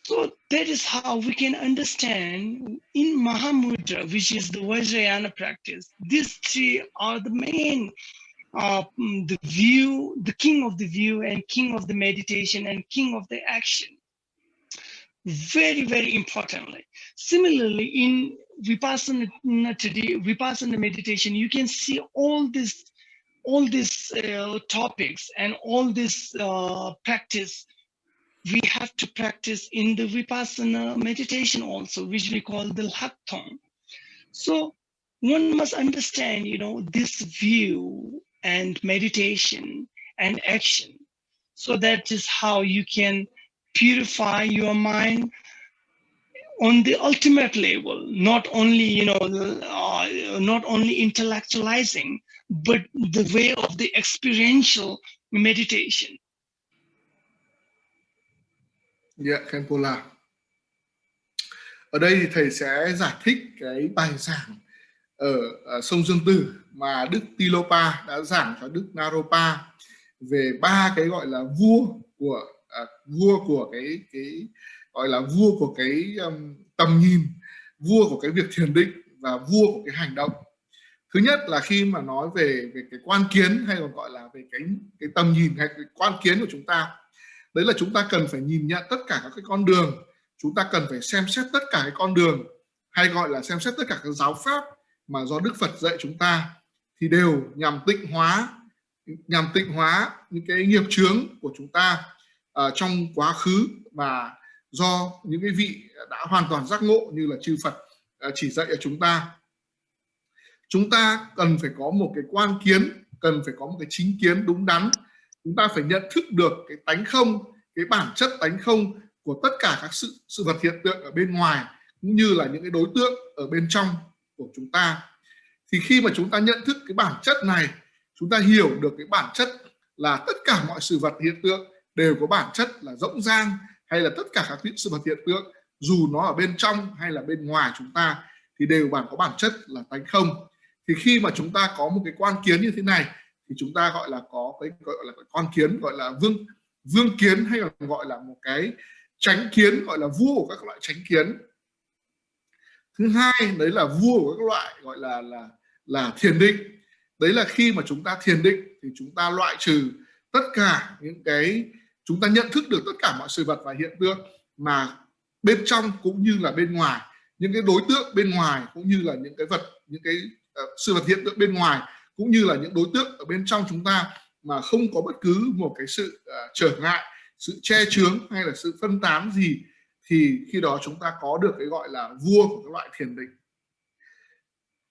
So that is how we can understand in Mahamudra, which is the Vajrayana practice, these three are the main, the view, the king of the view and king of the meditation and king of the action. Very, very importantly. Similarly, in Vipassana meditation, you can see all these topics and all this practice. We have to practice in the Vipassana meditation also, which we call the Lakthong. So one must understand, this view and meditation and action. So that is how you can purify your mind on the ultimate level, not only, not only intellectualizing, but the way of the experiential meditation. Dạ, Khenpo. Ở đây thì thầy sẽ giải thích cái bài giảng ở sông Dương Tử mà Đức Tilopa đã giảng cho Đức Naropa về ba cái gọi là vua của cái gọi là vua của cái tầm nhìn, vua của cái việc thiền định và vua của cái hành động. Thứ nhất là khi mà nói về cái quan kiến, hay còn gọi là về cái tầm nhìn hay cái quan kiến của chúng ta, đấy là chúng ta cần phải nhìn nhận tất cả các cái con đường, chúng ta cần phải xem xét tất cả cái con đường, hay gọi là xem xét tất cả các giáo pháp mà do Đức Phật dạy chúng ta, thì đều nhằm tịnh hóa những cái nghiệp chướng của chúng ta trong quá khứ, và do những cái vị đã hoàn toàn giác ngộ như là chư Phật chỉ dạy ở chúng ta. Chúng ta cần phải có một cái quan kiến, cần phải có một cái chính kiến đúng đắn. Chúng ta phải nhận thức được cái tánh không, cái bản chất tánh không của tất cả các sự vật hiện tượng ở bên ngoài, cũng như là những cái đối tượng ở bên trong của chúng ta. Thì khi mà chúng ta nhận thức cái bản chất này, chúng ta hiểu được cái bản chất là tất cả mọi sự vật hiện tượng đều có bản chất là rỗng rang, hay là tất cả các sự vật hiện tượng dù nó ở bên trong hay là bên ngoài chúng ta thì đều có bản chất là tánh không. Thì khi mà chúng ta có một cái quan kiến như thế này thì chúng ta gọi là có cái gọi là quan kiến, gọi là vương kiến, hay là gọi là một cái chánh kiến, gọi là vua của các loại chánh kiến. Thứ hai đấy là vua của các loại gọi là thiền định. Đấy là khi mà chúng ta thiền định thì chúng ta loại trừ tất cả những cái, chúng ta nhận thức được tất cả mọi sự vật và hiện tượng mà bên trong cũng như là bên ngoài, những cái đối tượng bên ngoài cũng như là những cái vật, những cái sự vật hiện tượng bên ngoài cũng như là những đối tượng ở bên trong chúng ta mà không có bất cứ một cái sự trở ngại, sự che chướng hay là sự phân tán gì, thì khi đó chúng ta có được cái gọi là vua của các loại thiền định.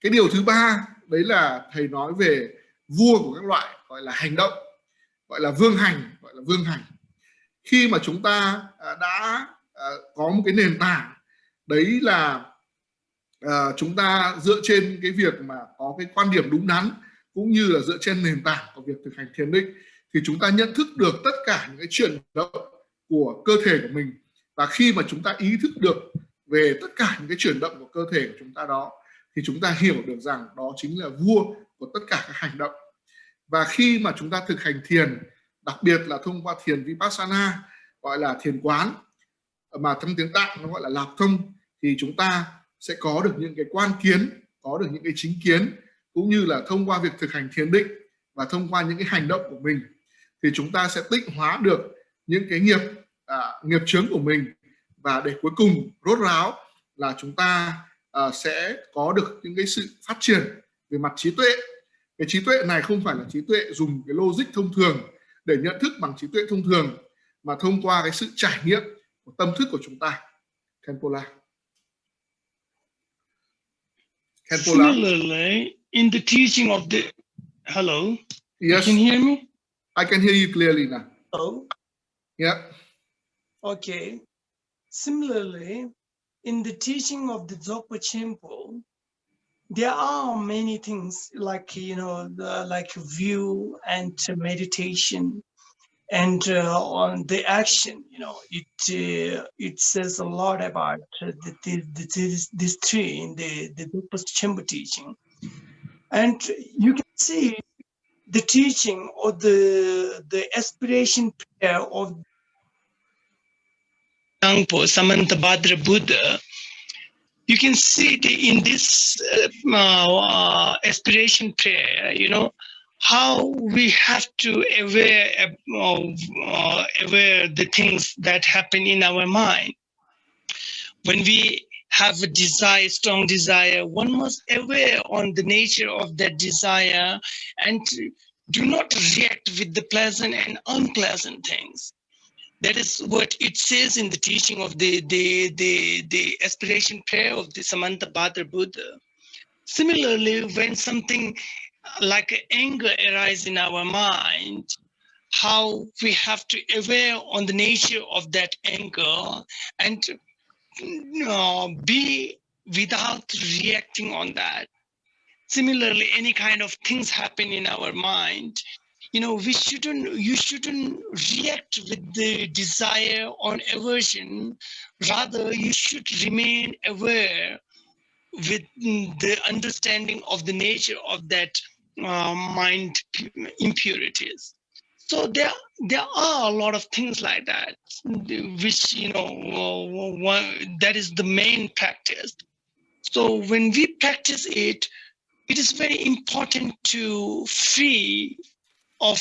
Cái điều thứ ba đấy là thầy nói về vua của các loại gọi là hành động, gọi là vương hành, gọi là vương hành. Khi mà chúng ta đã có một cái nền tảng đấy là chúng ta dựa trên cái việc mà có cái quan điểm đúng đắn cũng như là dựa trên nền tảng của việc thực hành thiền định, thì chúng ta nhận thức được tất cả những cái chuyển động của cơ thể của mình. Và khi mà chúng ta ý thức được về tất cả những cái chuyển động của cơ thể của chúng ta đó, thì chúng ta hiểu được rằng đó chính là vua của tất cả các hành động. Và khi mà chúng ta thực hành thiền, đặc biệt là thông qua thiền Vipassana, gọi là thiền quán, mà trong tiếng Tạng nó gọi là lạc thông, thì chúng ta sẽ có được những cái quan kiến, có được những cái chính kiến, cũng như là thông qua việc thực hành thiền định và thông qua những cái hành động của mình thì chúng ta sẽ tịnh hóa được những cái nghiệp chướng của mình. Và để cuối cùng rốt ráo là chúng ta sẽ có được những cái sự phát triển về mặt trí tuệ. Cái trí tuệ này không phải là trí tuệ dùng cái logic thông thường để nhận thức bằng trí tuệ thông thường, mà thông qua cái sự trải nghiệm của tâm thức của chúng ta. Khenpo. Similarly, in the teaching of the... Hello? Yes. You can hear me? I can hear you clearly now. Oh, Yeah. okay. Similarly, in the teaching of the Dzogchen Chenpo, there are many things like, like view and meditation and on the action. It says a lot about these three in the Dzogchen Chenpo teaching. And you can see the teaching or the aspiration prayer of Samantabhadra Buddha. You can see in this aspiration prayer, how we have to aware the things that happen in our mind. When we have a desire, strong desire, one must aware on the nature of that desire and do not react with the pleasant and unpleasant things. That is what it says in the teaching of the aspiration prayer of the Samantabhadra Buddha. Similarly, when something like anger arises in our mind, how we have to aware on the nature of that anger and be without reacting on that. Similarly, any kind of things happen in our mind, you shouldn't react with the desire or aversion. Rather, you should remain aware with the understanding of the nature of that mind impurities. So there are a lot of things like that, which that is the main practice. So when we practice it, it is very important to free of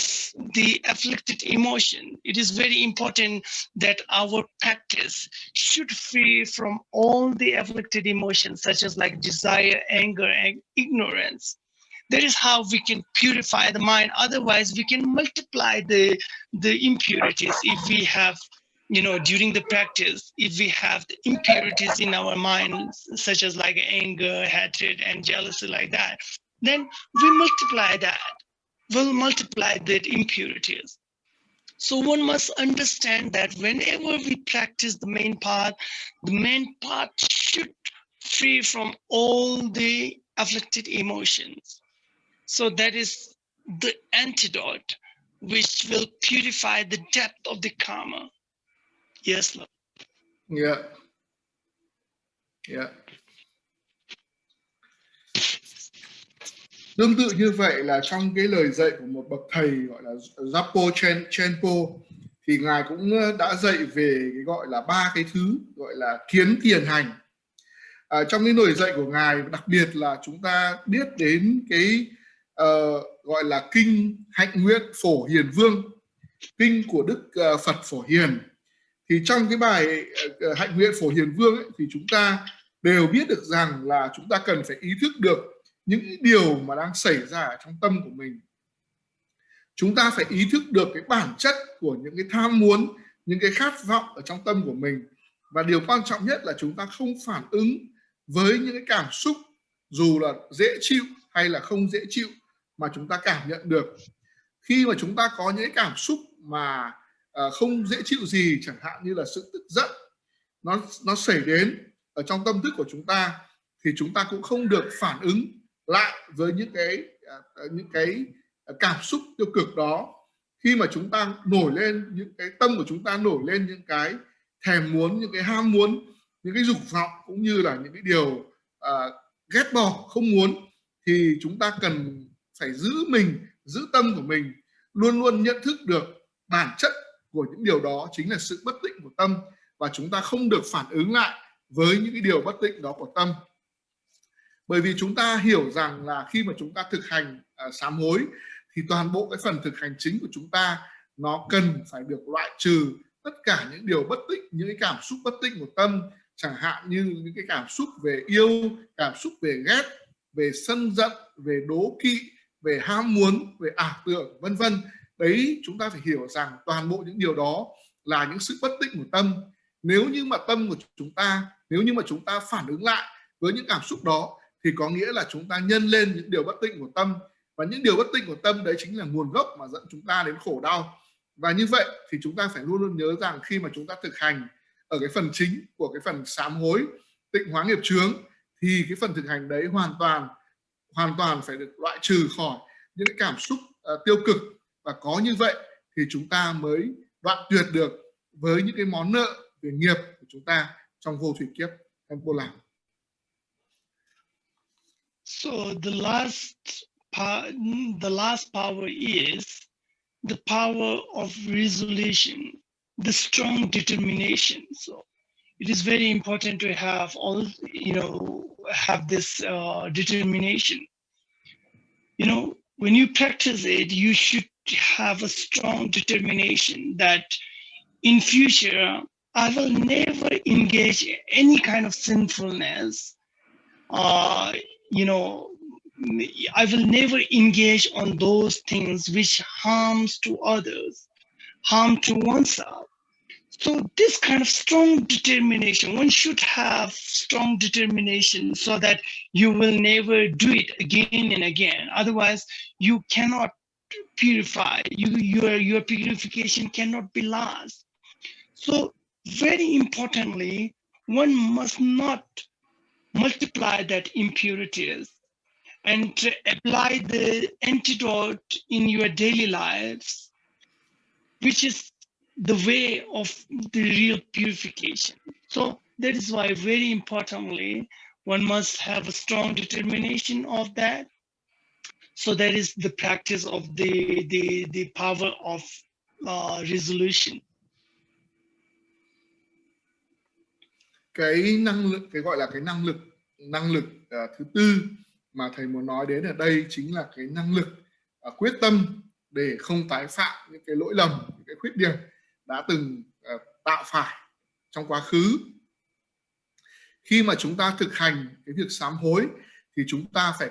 the afflicted emotion. It is very important that our practice should free from all the afflicted emotions, such as like desire, anger, and ignorance. That is how we can purify the mind. Otherwise, we can multiply the impurities if we have, during the practice, if we have the impurities in our mind, such as like anger, hatred, and jealousy like that, then we multiply that. Will multiply that impurities. So one must understand that whenever we practice the main path should free from all the afflicted emotions. So that is the antidote which will purify the depth of the karma. Yes, Lord. Yeah. Yeah. Tương tự như vậy là trong cái lời dạy của một bậc thầy gọi là Jappo Chenpo, thì ngài cũng đã dạy về cái gọi là 3 cái thứ gọi là kiến, thiền, hành. Trong cái lời dạy của ngài, đặc biệt là chúng ta biết đến cái gọi là kinh Hạnh Nguyện Phổ Hiền Vương, kinh của Đức Phật Phổ Hiền. Thì trong cái bài Hạnh Nguyện Phổ Hiền Vương ấy, thì chúng ta đều biết được rằng là chúng ta cần phải ý thức được những điều mà đang xảy ra ở trong tâm của mình. Chúng ta phải ý thức được cái bản chất của những cái tham muốn, những cái khát vọng ở trong tâm của mình. Và điều quan trọng nhất là chúng ta không phản ứng với những cái cảm xúc dù là dễ chịu hay là không dễ chịu mà chúng ta cảm nhận được. Khi mà chúng ta có những cái cảm xúc mà không dễ chịu gì, chẳng hạn như là sự tức giận, nó xảy đến ở trong tâm thức của chúng ta, thì chúng ta cũng không được phản ứng lại với những cái cảm xúc tiêu cực đó. Khi mà chúng ta nổi lên, những cái tâm của chúng ta nổi lên những cái thèm muốn, những cái ham muốn, những cái dục vọng, cũng như là những cái điều ghét bỏ, không muốn, thì chúng ta cần phải giữ tâm của mình luôn luôn nhận thức được bản chất của những điều đó chính là sự bất tịnh của tâm, và chúng ta không được phản ứng lại với những cái điều bất tịnh đó của tâm. Bởi vì chúng ta hiểu rằng là khi mà chúng ta thực hành sám hối thì toàn bộ cái phần thực hành chính của chúng ta nó cần phải được loại trừ tất cả những điều bất tịnh, những cái cảm xúc bất tịnh của tâm, chẳng hạn như những cái cảm xúc về yêu, cảm xúc về ghét, về sân giận, về đố kỵ, về ham muốn, về ảo tưởng, vân vân. Đấy, chúng ta phải hiểu rằng toàn bộ những điều đó là những sự bất tịnh của tâm. Nếu như mà tâm của chúng ta, nếu như mà chúng ta phản ứng lại với những cảm xúc đó thì có nghĩa là chúng ta nhân lên những điều bất tịnh của tâm, và những điều bất tịnh của tâm đấy chính là nguồn gốc mà dẫn chúng ta đến khổ đau. Và như vậy thì chúng ta phải luôn luôn nhớ rằng khi mà chúng ta thực hành ở cái phần chính của cái phần sám hối, tịnh hóa nghiệp chướng, thì cái phần thực hành đấy hoàn toàn phải được loại trừ khỏi những cái cảm xúc tiêu cực, và có như vậy thì chúng ta mới đoạn tuyệt được với những cái món nợ về nghiệp của chúng ta trong vô thủy kiếp. Em cô làm. So the last power is the power of resolution, the strong determination. So it is very important to have have this determination. When you practice it, you should have a strong determination that in future I will never engage in any kind of sinfulness. I will never engage on those things which harms to others, harm to oneself. So this kind of strong determination, one should have strong determination so that you will never do it again and again. Otherwise, you cannot purify. Your purification cannot be last. So very importantly, one must not multiply that impurities and apply the antidote in your daily lives, which is the way of the real purification. So that is why very importantly, one must have a strong determination of that. So that is the practice of the power of resolution. Cái gọi là cái năng lực thứ tư mà thầy muốn nói đến ở đây chính là cái năng lực quyết tâm để không tái phạm những cái lỗi lầm, những cái khuyết điểm đã từng tạo phải trong quá khứ. Khi mà chúng ta thực hành cái việc sám hối thì chúng ta phải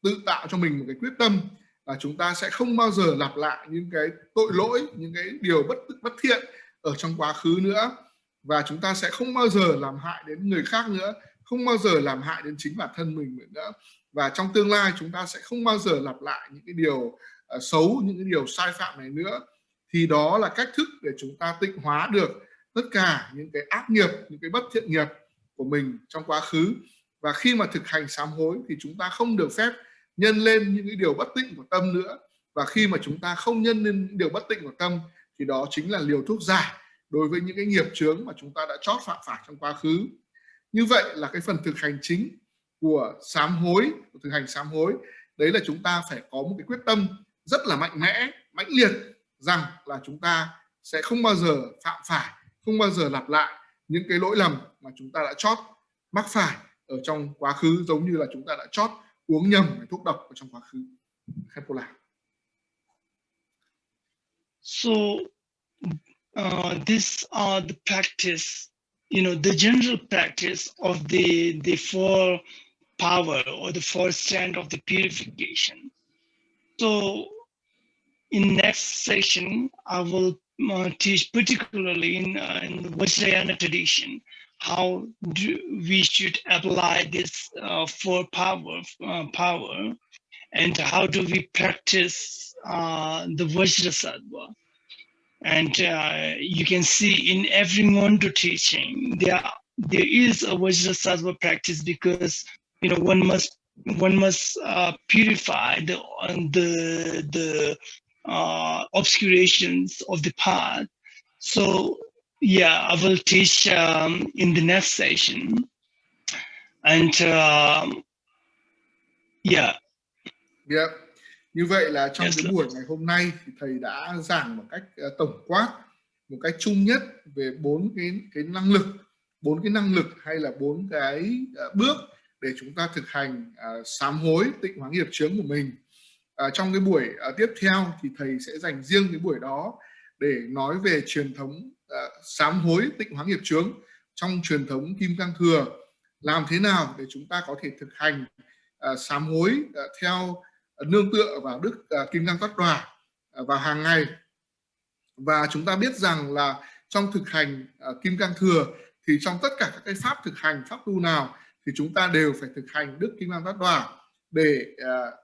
tự tạo cho mình một cái quyết tâm là chúng ta sẽ không bao giờ lặp lại những cái tội lỗi, những cái điều bất thiện ở trong quá khứ nữa, và chúng ta sẽ không bao giờ làm hại đến người khác nữa, không bao giờ làm hại đến chính bản thân mình nữa, và trong tương lai chúng ta sẽ không bao giờ lặp lại những cái điều xấu, những cái điều sai phạm này nữa. Thì đó là cách thức để chúng ta tịnh hóa được tất cả những cái ác nghiệp, những cái bất thiện nghiệp của mình trong quá khứ. Và khi mà thực hành sám hối thì chúng ta không được phép nhân lên những cái điều bất tịnh của tâm nữa, và khi mà chúng ta không nhân lên những điều bất tịnh của tâm thì đó chính là liều thuốc giải đối với những cái nghiệp chướng mà chúng ta đã chót phạm phải trong quá khứ. Như vậy là cái phần thực hành chính của sám hối, của thực hành sám hối đấy là chúng ta phải có một cái quyết tâm rất là mạnh mẽ, mãnh liệt rằng là chúng ta sẽ không bao giờ phạm phải, không bao giờ lặp lại những cái lỗi lầm mà chúng ta đã chót mắc phải ở trong quá khứ, giống như là chúng ta đã chót uống nhầm cái thuốc độc ở trong quá khứ. Khenpo La. So these are the practice, the general practice of the four power or the four strand of the purification. So in next session, I will teach particularly in the Vajrayana tradition how we should apply this four power, and how do we practice the Vajrasattva. And you can see in every mantra teaching there is a Vajrasattva practice, because one must purify the obscurations of the path. So yeah, I will teach in the next session. And yeah. Như vậy là trong cái buổi ngày hôm nay thì thầy đã giảng một cách tổng quát, một cách chung nhất về bốn cái năng lực hay là bốn cái bước để chúng ta thực hành sám hối tịnh hóa nghiệp chướng của mình. Trong cái buổi tiếp theo thì thầy sẽ dành riêng cái buổi đó để nói về truyền thống sám hối tịnh hóa nghiệp chướng trong truyền thống Kim Cang Thừa, làm thế nào để chúng ta có thể thực hành sám hối theo nương tựa vào Đức Kim Cang Tát Đòa vào hàng ngày. Và chúng ta biết rằng là trong thực hành Kim Cang Thừa thì trong tất cả các cái pháp thực hành, pháp tu nào thì chúng ta đều phải thực hành Đức Kim Cang Tát Đòa để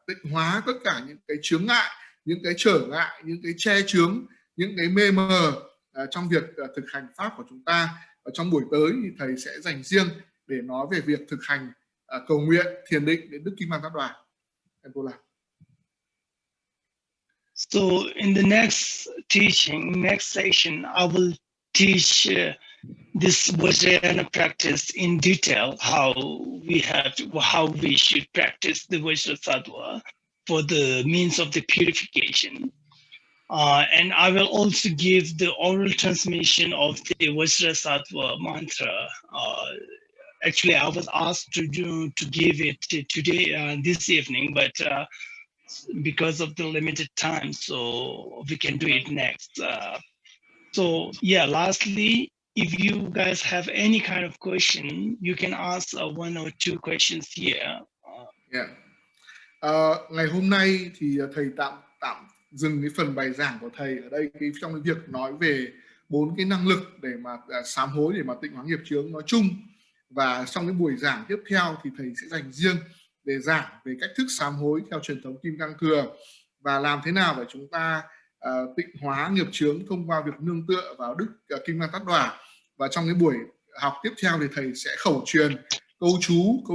tịnh hóa tất cả những cái chướng ngại, những cái trở ngại, những cái che chướng, những cái mê mờ trong việc thực hành pháp của chúng ta. Ở trong buổi tới thì thầy sẽ dành riêng để nói về việc thực hành cầu nguyện, thiền định đến Đức Kim Cang Tát Đòa. So in the next teaching, next session, I will teach this Vajrayana practice in detail, how we should practice the Vajrasattva for the means of the purification. And I will also give the oral transmission of the Vajrasattva mantra. Actually, I was asked to give it today, this evening, but because of the limited time, so we can do it next. So yeah, lastly, if you guys have any kind of question, you can ask one or two questions here. Ngày hôm nay thì thầy tạm dừng cái phần bài giảng của thầy ở đây, trong cái việc nói về bốn cái năng lực để mà sám hối, để mà tịnh hóa nghiệp chướng nói chung. Và trong cái buổi giảng tiếp theo thì thầy sẽ dành riêng để giảng về cách thức sám hối theo truyền thống Kim Cang Thừa, và làm thế nào để chúng ta tịnh hóa nghiệp chướng thông qua việc nương tựa vào Đức Kim Cang Tát Đòa. Và trong cái buổi học tiếp theo thì thầy sẽ khẩu truyền câu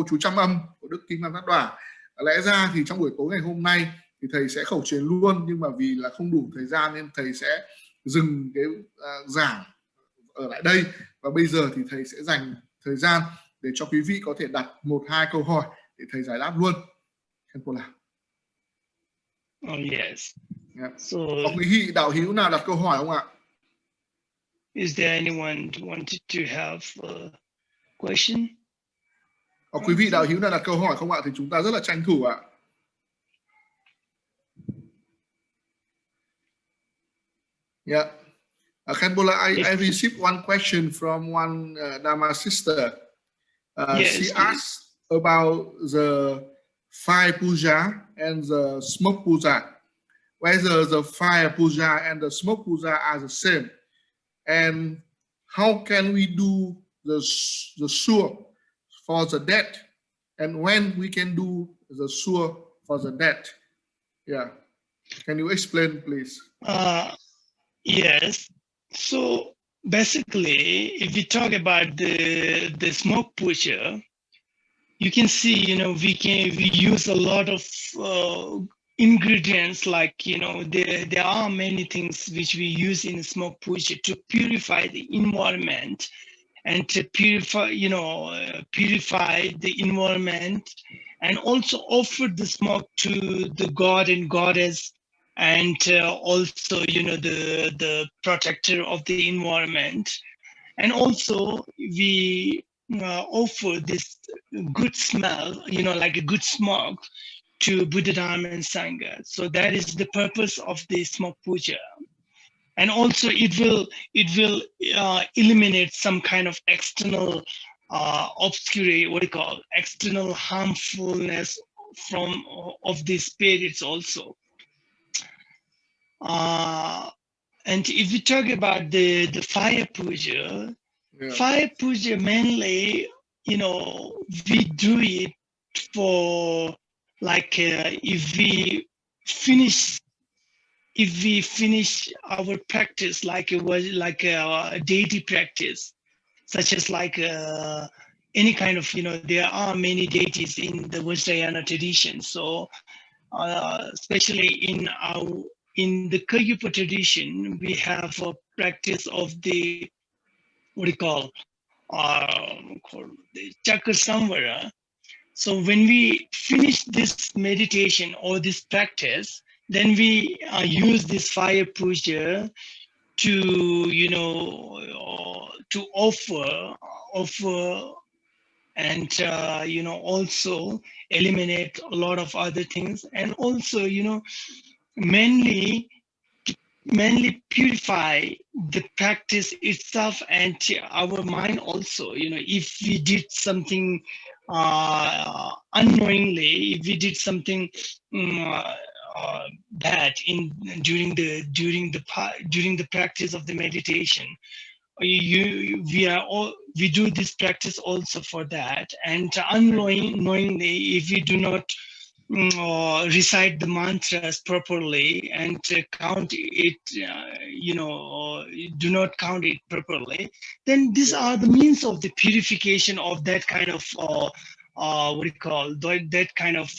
chú trăm âm của Đức Kim Cang Tát Đòa. Lẽ ra thì trong buổi tối ngày hôm nay thì thầy sẽ khẩu truyền luôn, nhưng mà vì là không đủ thời gian nên thầy sẽ dừng cái giảng ở lại đây, và bây giờ thì thầy sẽ dành thời gian để cho quý vị có thể đặt 1-2 câu hỏi để thầy giải đáp luôn. Khenpo La. Oh yes. Yeah. So, có quý vị đạo hữu nào đặt câu hỏi không ạ? Is there anyone wanted to have a question? Có quý vị đạo hữu nào đặt câu hỏi không ạ? Thì chúng ta rất là tranh thủ ạ. Yeah. Khenpo La, I received one question from one Dharma sister. Yes, she asked about the fire puja and the smoke puja, whether the fire puja and the smoke puja are the same, and how can we do the sur for the dead, and when we can do the sur for the dead. Yeah, can you explain, please? Yes. So basically, if we talk about the smoke puja, you can see, we use a lot of ingredients, like, there are many things which we use in smoke puja to purify the environment and to purify the environment and also offer the smoke to the god and goddess, and also, you know, the protector of the environment. And also we offer this good smell, you know, like a good smoke to Buddha, Dharma, and Sangha. So that is the purpose of the smoke puja. And also it will eliminate some kind of external obscurity, what do you call, external harmfulness from of the spirits also. And if we talk about the fire puja, fire puja mainly, you know, we do it for like if we finish our practice, like it was like a deity practice, such as like any kind of, you know, there are many deities in the Vajrayana tradition. So especially in the Thâ y Khenpo tradition, we have a practice of the, what do you call the Chakra Samvara. So when we finish this meditation or this practice, then we use this fire puja to, you know, to offer, and you know, also eliminate a lot of other things, and also, you know, mainly purify the practice itself and our mind also. You know, if we did something unknowingly, if we did something bad during the practice of the meditation, we do this practice also for that. And unknowingly, if we do not recite the mantras properly and count it, you know, do not count it properly, then these are the means of the purification of that kind of what do you call, that kind of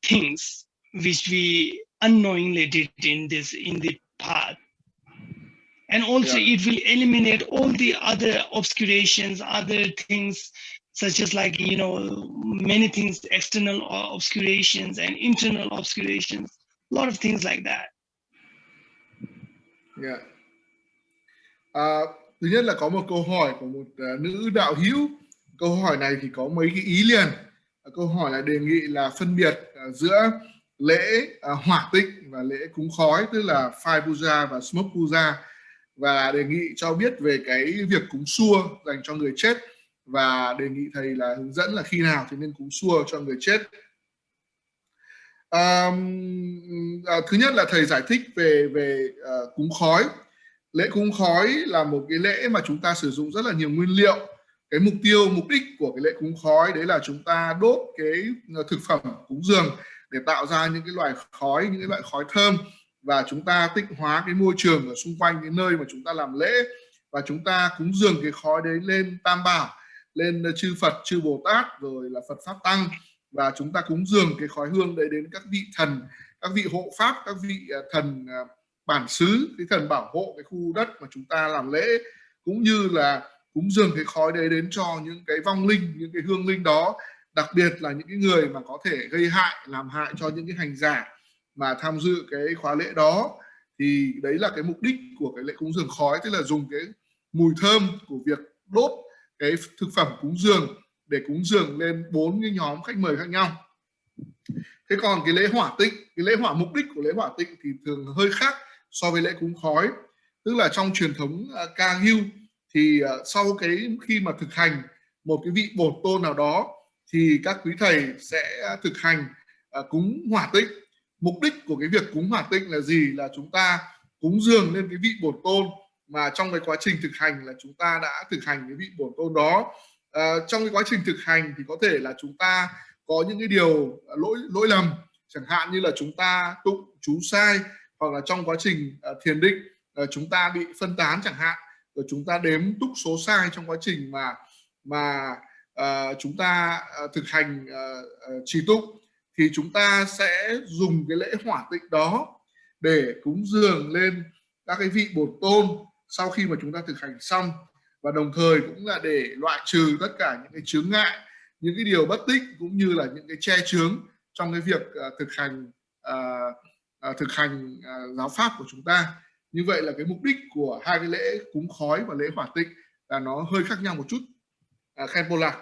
things which we unknowingly did in the path. And also it will eliminate all the other obscurations, other things, such as like, you know, many things, external obscurations and internal obscurations, a lot of things like that. Thứ nhất là có một câu hỏi của một nữ đạo hữu. Câu hỏi này thì có mấy cái ý liền. Câu hỏi là đề nghị là phân biệt giữa lễ hỏa tịnh và lễ cúng khói, tức là fire puja và smoke puja, và đề nghị cho biết về cái việc cúng xua dành cho người chết, và đề nghị thầy là hướng dẫn là khi nào thì nên cúng xua cho người chết. Thứ nhất là thầy giải thích về cúng khói. Lễ cúng khói là một cái lễ mà chúng ta sử dụng rất là nhiều nguyên liệu. Cái mục đích của cái lễ cúng khói đấy là chúng ta đốt cái thực phẩm cúng dường để tạo ra những cái loại khói, những cái loại khói thơm, và chúng ta tịnh hóa cái môi trường ở xung quanh cái nơi mà chúng ta làm lễ, và chúng ta cúng dường cái khói đấy lên Tam Bảo, lên chư Phật, chư Bồ Tát, rồi là Phật Pháp Tăng, và chúng ta cúng dường cái khói hương đấy đến các vị thần, các vị hộ pháp, các vị thần bản xứ, cái thần bảo hộ cái khu đất mà chúng ta làm lễ, cũng như là cúng dường cái khói đấy đến cho những cái vong linh, những cái hương linh đó, đặc biệt là những cái người mà có thể gây hại, làm hại cho những cái hành giả mà tham dự cái khóa lễ đó. Thì đấy là cái mục đích của cái lễ cúng dường khói, tức là dùng cái mùi thơm của việc đốt cái thực phẩm cúng dường để cúng dường lên 4 cái nhóm khách mời khác nhau. Thế còn cái lễ hỏa tịnh, mục đích của lễ hỏa tịnh thì thường hơi khác so với lễ cúng khói. Tức là trong truyền thống ca hưu thì sau cái khi mà thực hành một cái vị bổn tôn nào đó thì các quý thầy sẽ thực hành cúng hỏa tịnh. Mục đích của cái việc cúng hỏa tịnh là gì? Là chúng ta cúng dường lên cái vị bổn tôn mà trong cái quá trình thực hành là chúng ta đã thực hành cái vị bổn tôn đó. Trong cái quá trình thực hành thì có thể là chúng ta có những cái điều lỗi lầm, chẳng hạn như là chúng ta tụng chú sai, hoặc là trong quá trình thiền định chúng ta bị phân tán chẳng hạn, rồi chúng ta đếm túc số sai trong quá trình mà chúng ta thực hành trì tụng, thì chúng ta sẽ dùng cái lễ hỏa tịnh đó để cúng dường lên các cái vị bổn tôn sau khi mà chúng ta thực hành xong, và đồng thời cũng là để loại trừ tất cả những cái chướng ngại những cái điều bất tích cũng như là những cái che chướng trong cái việc thực hành giáo pháp của chúng ta. Như vậy là cái mục đích của hai cái lễ cúng khói và lễ hỏa tịnh là nó hơi khác nhau một chút. Khenpo lạc.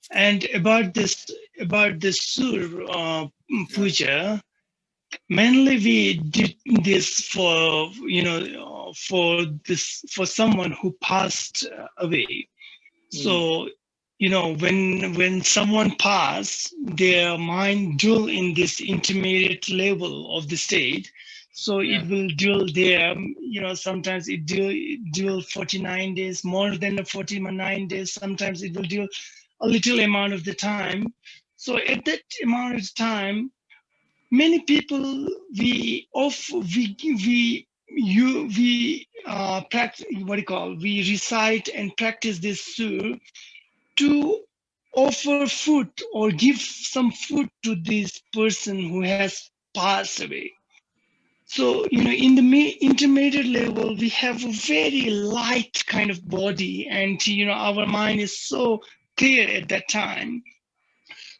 And about this sur puja, mainly we did this for for someone who passed away. So when someone passed, their mind dwell in this intermediate level of the state. So it will dwell there, sometimes it dwell 49 days, more than 49 days. Sometimes it will dwell a little amount of the time. So at that amount of time, many people we practice we recite and practice this sur to offer food or give some food to this person who has passed away. So, in the intermediate level, we have a very light kind of body, and, our mind is so clear at that time.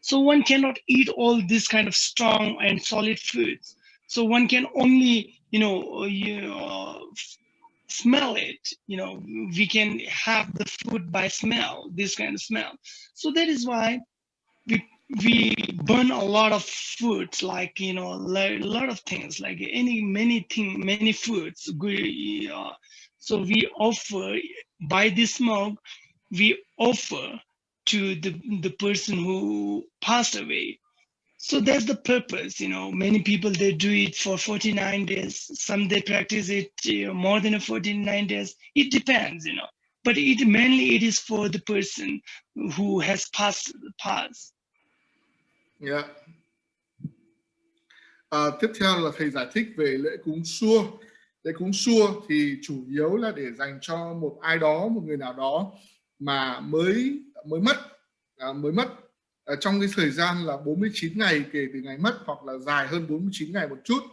So one cannot eat all this kind of strong and solid foods. So one can only, smell it. We can have the food by smell, this kind of smell. So that is why we burn a lot of foods, like a lot of things, like many foods. So we offer by this smoke, we offer to the person who passed away. So that's the purpose. Many people, they do it for 49 days. Some they practice it more than 49 days. It depends, but mainly it is for the person who has passed. Yeah. Tiếp theo là thầy giải thích về lễ cúng xua. Lễ cúng xua thì chủ yếu là để dành cho một ai đó, một người nào đó mà mới mất trong cái thời gian là 49 ngày kể từ ngày mất, hoặc là dài hơn 49 ngày một chút.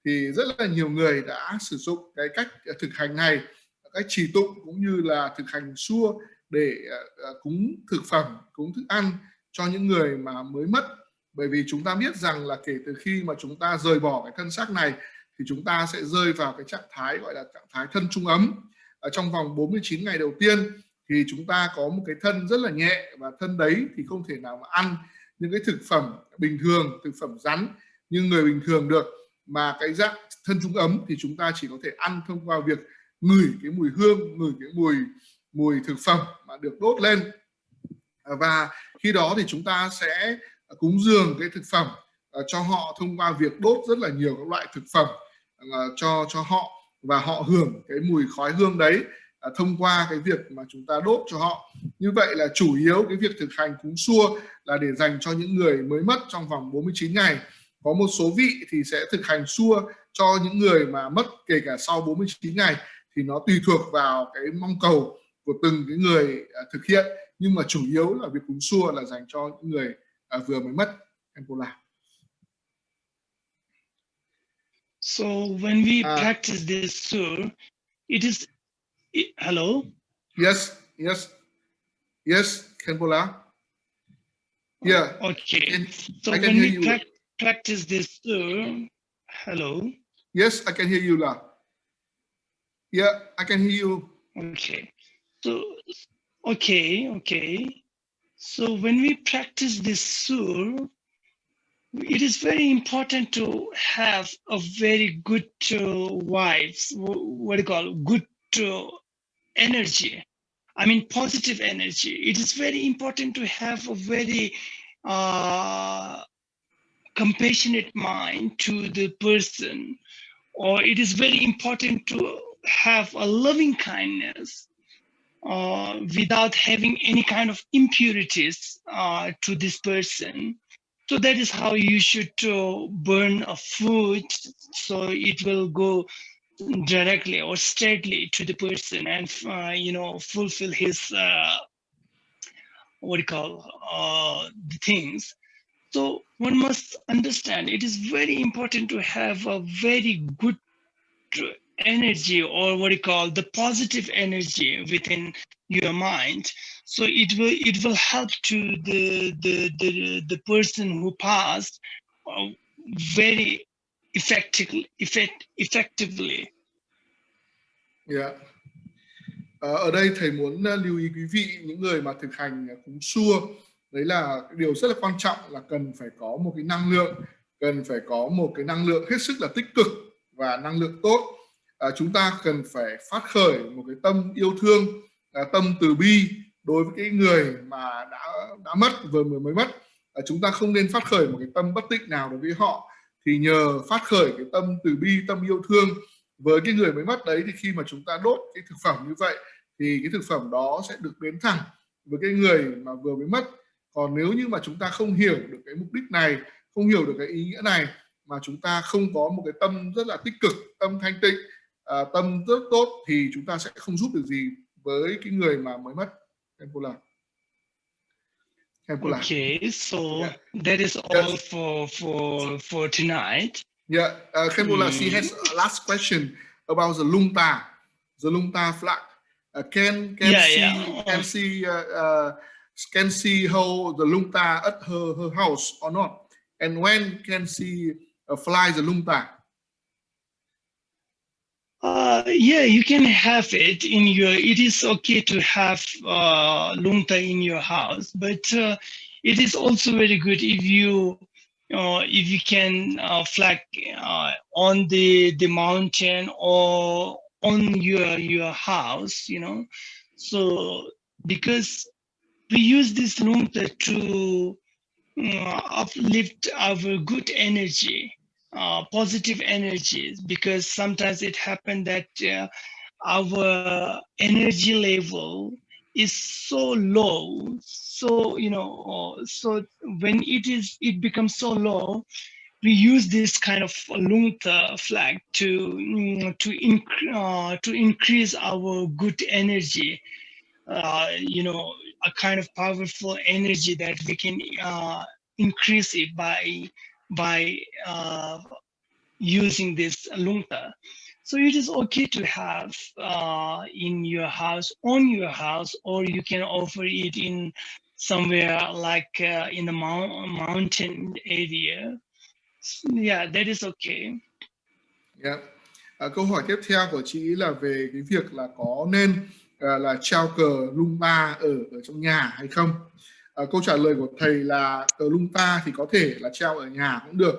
Thì rất là nhiều người đã sử dụng cái cách thực hành này, cách trì tụng cũng như là thực hành xua để cúng thực phẩm, cúng thức ăn cho những người mà mới mất. Bởi vì chúng ta biết rằng là kể từ khi mà chúng ta rời bỏ cái thân xác này thì chúng ta sẽ rơi vào cái trạng thái gọi là trạng thái thân trung ấm. Ở trong vòng 49 ngày đầu tiên thì chúng ta có một cái thân rất là nhẹ, và thân đấy thì không thể nào mà ăn những cái thực phẩm bình thường, thực phẩm rắn như người bình thường được, mà cái dạng thân trung ấm thì chúng ta chỉ có thể ăn thông qua việc ngửi cái mùi hương, ngửi cái mùi thực phẩm mà được đốt lên. Và khi đó thì chúng ta sẽ cúng dường cái thực phẩm cho họ thông qua việc đốt rất là nhiều các loại thực phẩm cho họ, và họ hưởng cái mùi khói hương đấy thông qua cái việc mà chúng ta đốt cho họ. Như vậy là chủ yếu cái việc thực hành cúng xua là để dành cho những người mới mất trong vòng 49 ngày. Có một số vị thì sẽ thực hành xua cho những người mà mất kể cả sau 49 ngày, thì nó tùy thuộc vào cái mong cầu của từng cái người thực hiện, nhưng mà chủ yếu là việc cúng xua là dành cho những người vừa mới mất. So when we practice this sur, it is hello. Yes, Khenpo. Yeah. Okay. So when we practice this sur, hello. Yes, I can hear you, La. Yeah, I can hear you. Okay. So okay. So when we practice this sur, it is very important to have a very good vibes, good energy. I mean, positive energy. It is very important to have a very compassionate mind to the person, or it is very important to have a loving kindness without having any kind of impurities to this person. So that is how you should burn a food, so it will go directly or straightly to the person and fulfill his the things. So one must understand it is very important to have a very good energy, or what you call the positive energy within your mind. So it will help to the person who passed very effectively. Yeah. Ở đây thầy muốn lưu ý quý vị, những người mà thực hành cúng sua, đấy là điều rất là quan trọng là cần phải có một cái năng lượng, cần phải có một cái năng lượng hết sức là tích cực và năng lượng tốt. Chúng ta cần phải phát khởi một cái tâm yêu thương, tâm từ bi đối với cái người mà đã mất, vừa mới mất. Chúng ta không nên phát khởi một cái tâm bất tịnh nào đối với họ, thì nhờ phát khởi cái tâm từ bi, tâm yêu thương với cái người mới mất đấy, thì khi mà chúng ta đốt cái thực phẩm như vậy thì cái thực phẩm đó sẽ được đến thẳng với cái người mà vừa mới mất. Còn nếu như mà chúng ta không hiểu được cái mục đích này, không hiểu được cái ý nghĩa này, mà chúng ta không có một cái tâm rất là tích cực, tâm thanh tịnh, tâm rất tốt, thì chúng ta sẽ không giúp được gì với cái người mà mới mất. Okay, so that is all for tonight. Yeah, Khenpo, she has a last question about the Lungta flag. Can see how the Lungta at her house or not, and when can she fly the Lungta? Yeah, you can have it in your. It is okay to have Lungta in your house, but it is also very good if you can flag on the mountain or on your house, you know. So because we use this Lungta to uplift our good energy, positive energies, because sometimes it happens that our energy level is so low. So so when it becomes so low, we use this kind of Lungta flag to increase our good energy. A kind of powerful energy that we can increase it by using this Lungta. So it is okay to have in your house, on your house, or you can offer it in somewhere like in the mountain area. Yeah, that is okay. Yeah. Câu hỏi tiếp theo của chị là về cái việc là có nên là treo cờ Lungta ở trong nhà hay không. Câu trả lời của thầy là cờ Lungta thì có thể là treo ở nhà cũng được,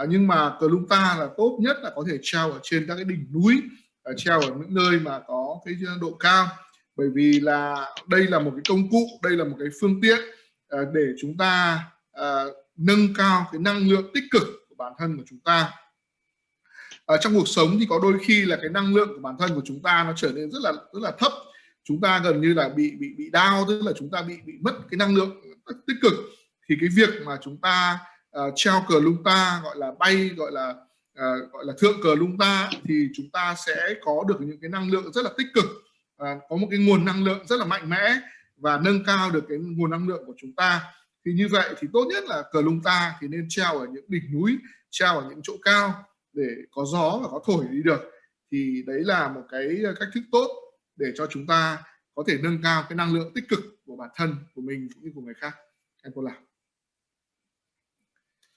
nhưng mà cờ Lungta là tốt nhất là có thể treo ở trên các cái đỉnh núi, treo ở những nơi mà có cái độ cao, bởi vì là đây là một cái công cụ, đây là một cái phương tiện để chúng ta nâng cao cái năng lượng tích cực của bản thân của chúng ta. Trong cuộc sống thì có đôi khi là cái năng lượng của bản thân của chúng ta nó trở nên rất là thấp, chúng ta gần như là bị down, tức là chúng ta bị mất cái năng lượng tích cực. Thì cái việc mà chúng ta treo cờ Lungta, gọi là bay, gọi là thượng cờ Lungta, thì chúng ta sẽ có được những cái năng lượng rất là tích cực, có một cái nguồn năng lượng rất là mạnh mẽ và nâng cao được cái nguồn năng lượng của chúng ta. Thì như vậy thì tốt nhất là cờ Lungta thì nên treo ở những đỉnh núi, treo ở những chỗ cao để có gió và có thổi đi được. Thì đấy là một cái cách thức tốt để cho chúng ta có thể nâng cao cái năng lượng tích cực của bản thân của mình cũng như của người khác. Em cô làm.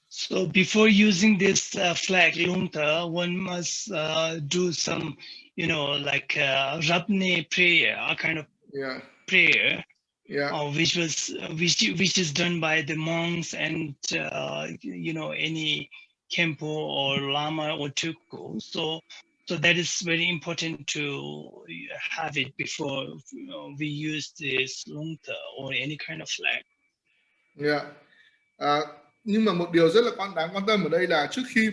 So before using this flag Lungta, one must do some, like Rabne prayer, a kind of prayer, which is done by the monks and any Khenpo or Lama or Tuku. So that is very important to have it before we use this Lungta or any kind of flag. Nhưng mà một điều rất là đáng quan tâm ở đây là trước khi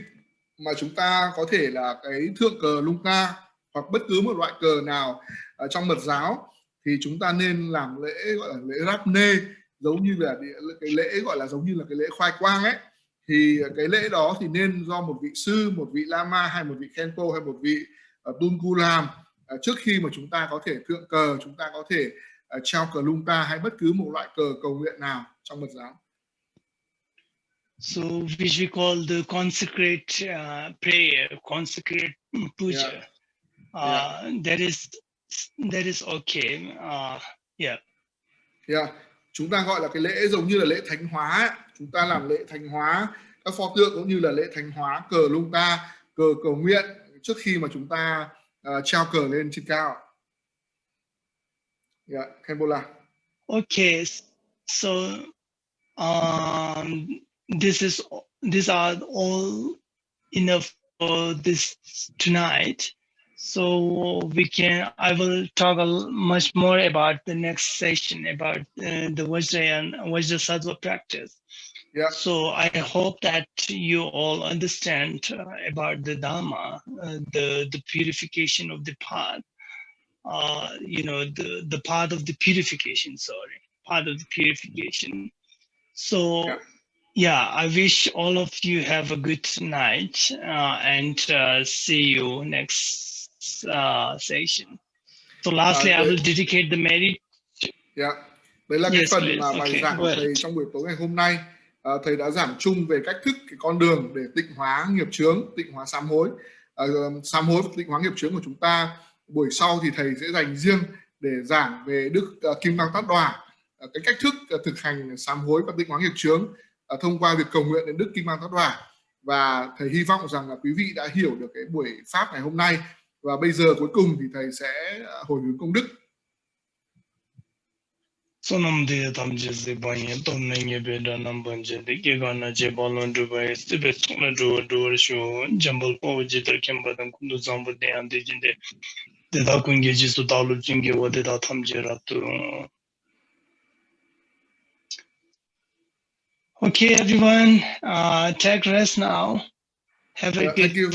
mà chúng ta có thể là cái thượng cờ Lungta hoặc bất cứ một loại cờ nào trong mật giáo, thì chúng ta nên làm lễ gọi là lễ Rabne, giống như là cái lễ gọi là giống như là cái lễ khoai quang ấy. Thì cái lễ đó thì nên do một vị sư, một vị Lama hay một vị Khenpo hay một vị Tunku làm trước khi mà chúng ta có thể thượng cờ, chúng ta có thể treo cờ Lungta hay bất cứ một loại cờ cầu nguyện nào trong mật giáo. So which we call the consecrate prayer, consecrate puja. That is okay. Yeah. Yeah. Chúng ta gọi là cái lễ giống như là lễ thánh hóa ấy. Chúng ta làm lễ thánh hóa các pho tượng cũng như là lễ thánh hóa cờ lung ta, cờ cầu nguyện trước khi mà chúng ta treo cờ lên trên cao. Yeah, Khenpo. Okay, so these are all enough for this tonight. So I will talk much more about the next session about the Vajra and Vajra Sattva practice. Yeah. So I hope that you all understand about the Dhamma, the purification of the path. The path of the purification. Path of the purification. So. Yeah, I wish all of you have a good night and see you next session. So lastly, I will dedicate the merit. Yeah. Đấy là cái phần mà bài giảng của thầy trong buổi tối ngày hôm nay. Thầy đã giảng chung về cách thức cái con đường để tịnh hóa nghiệp chướng, tịnh hóa sám hối. Sám hối và tịnh hóa nghiệp chướng của chúng ta. Buổi sau thì thầy sẽ dành riêng để giảng về Đức Kim Cang Ta, cái cách thức thực hành sám hối và tịnh hóa nghiệp chướng thông qua việc cầu nguyện đến Đức Kim Cang Ta. Và thầy hy vọng rằng là quý vị đã hiểu được cái buổi pháp ngày hôm nay. Và bây giờ cuối cùng thì thầy sẽ hồi hướng công đức. Sonam de tamje se banye tom nenge be da nam banje de ke gana je balon du ba este be sona do sho jambal po je ter kem badan kundu zambu de ande jinde de da kunge ji su dalu jinge wo de da tamje ratu. Okay, everyone, take rest now. Have a good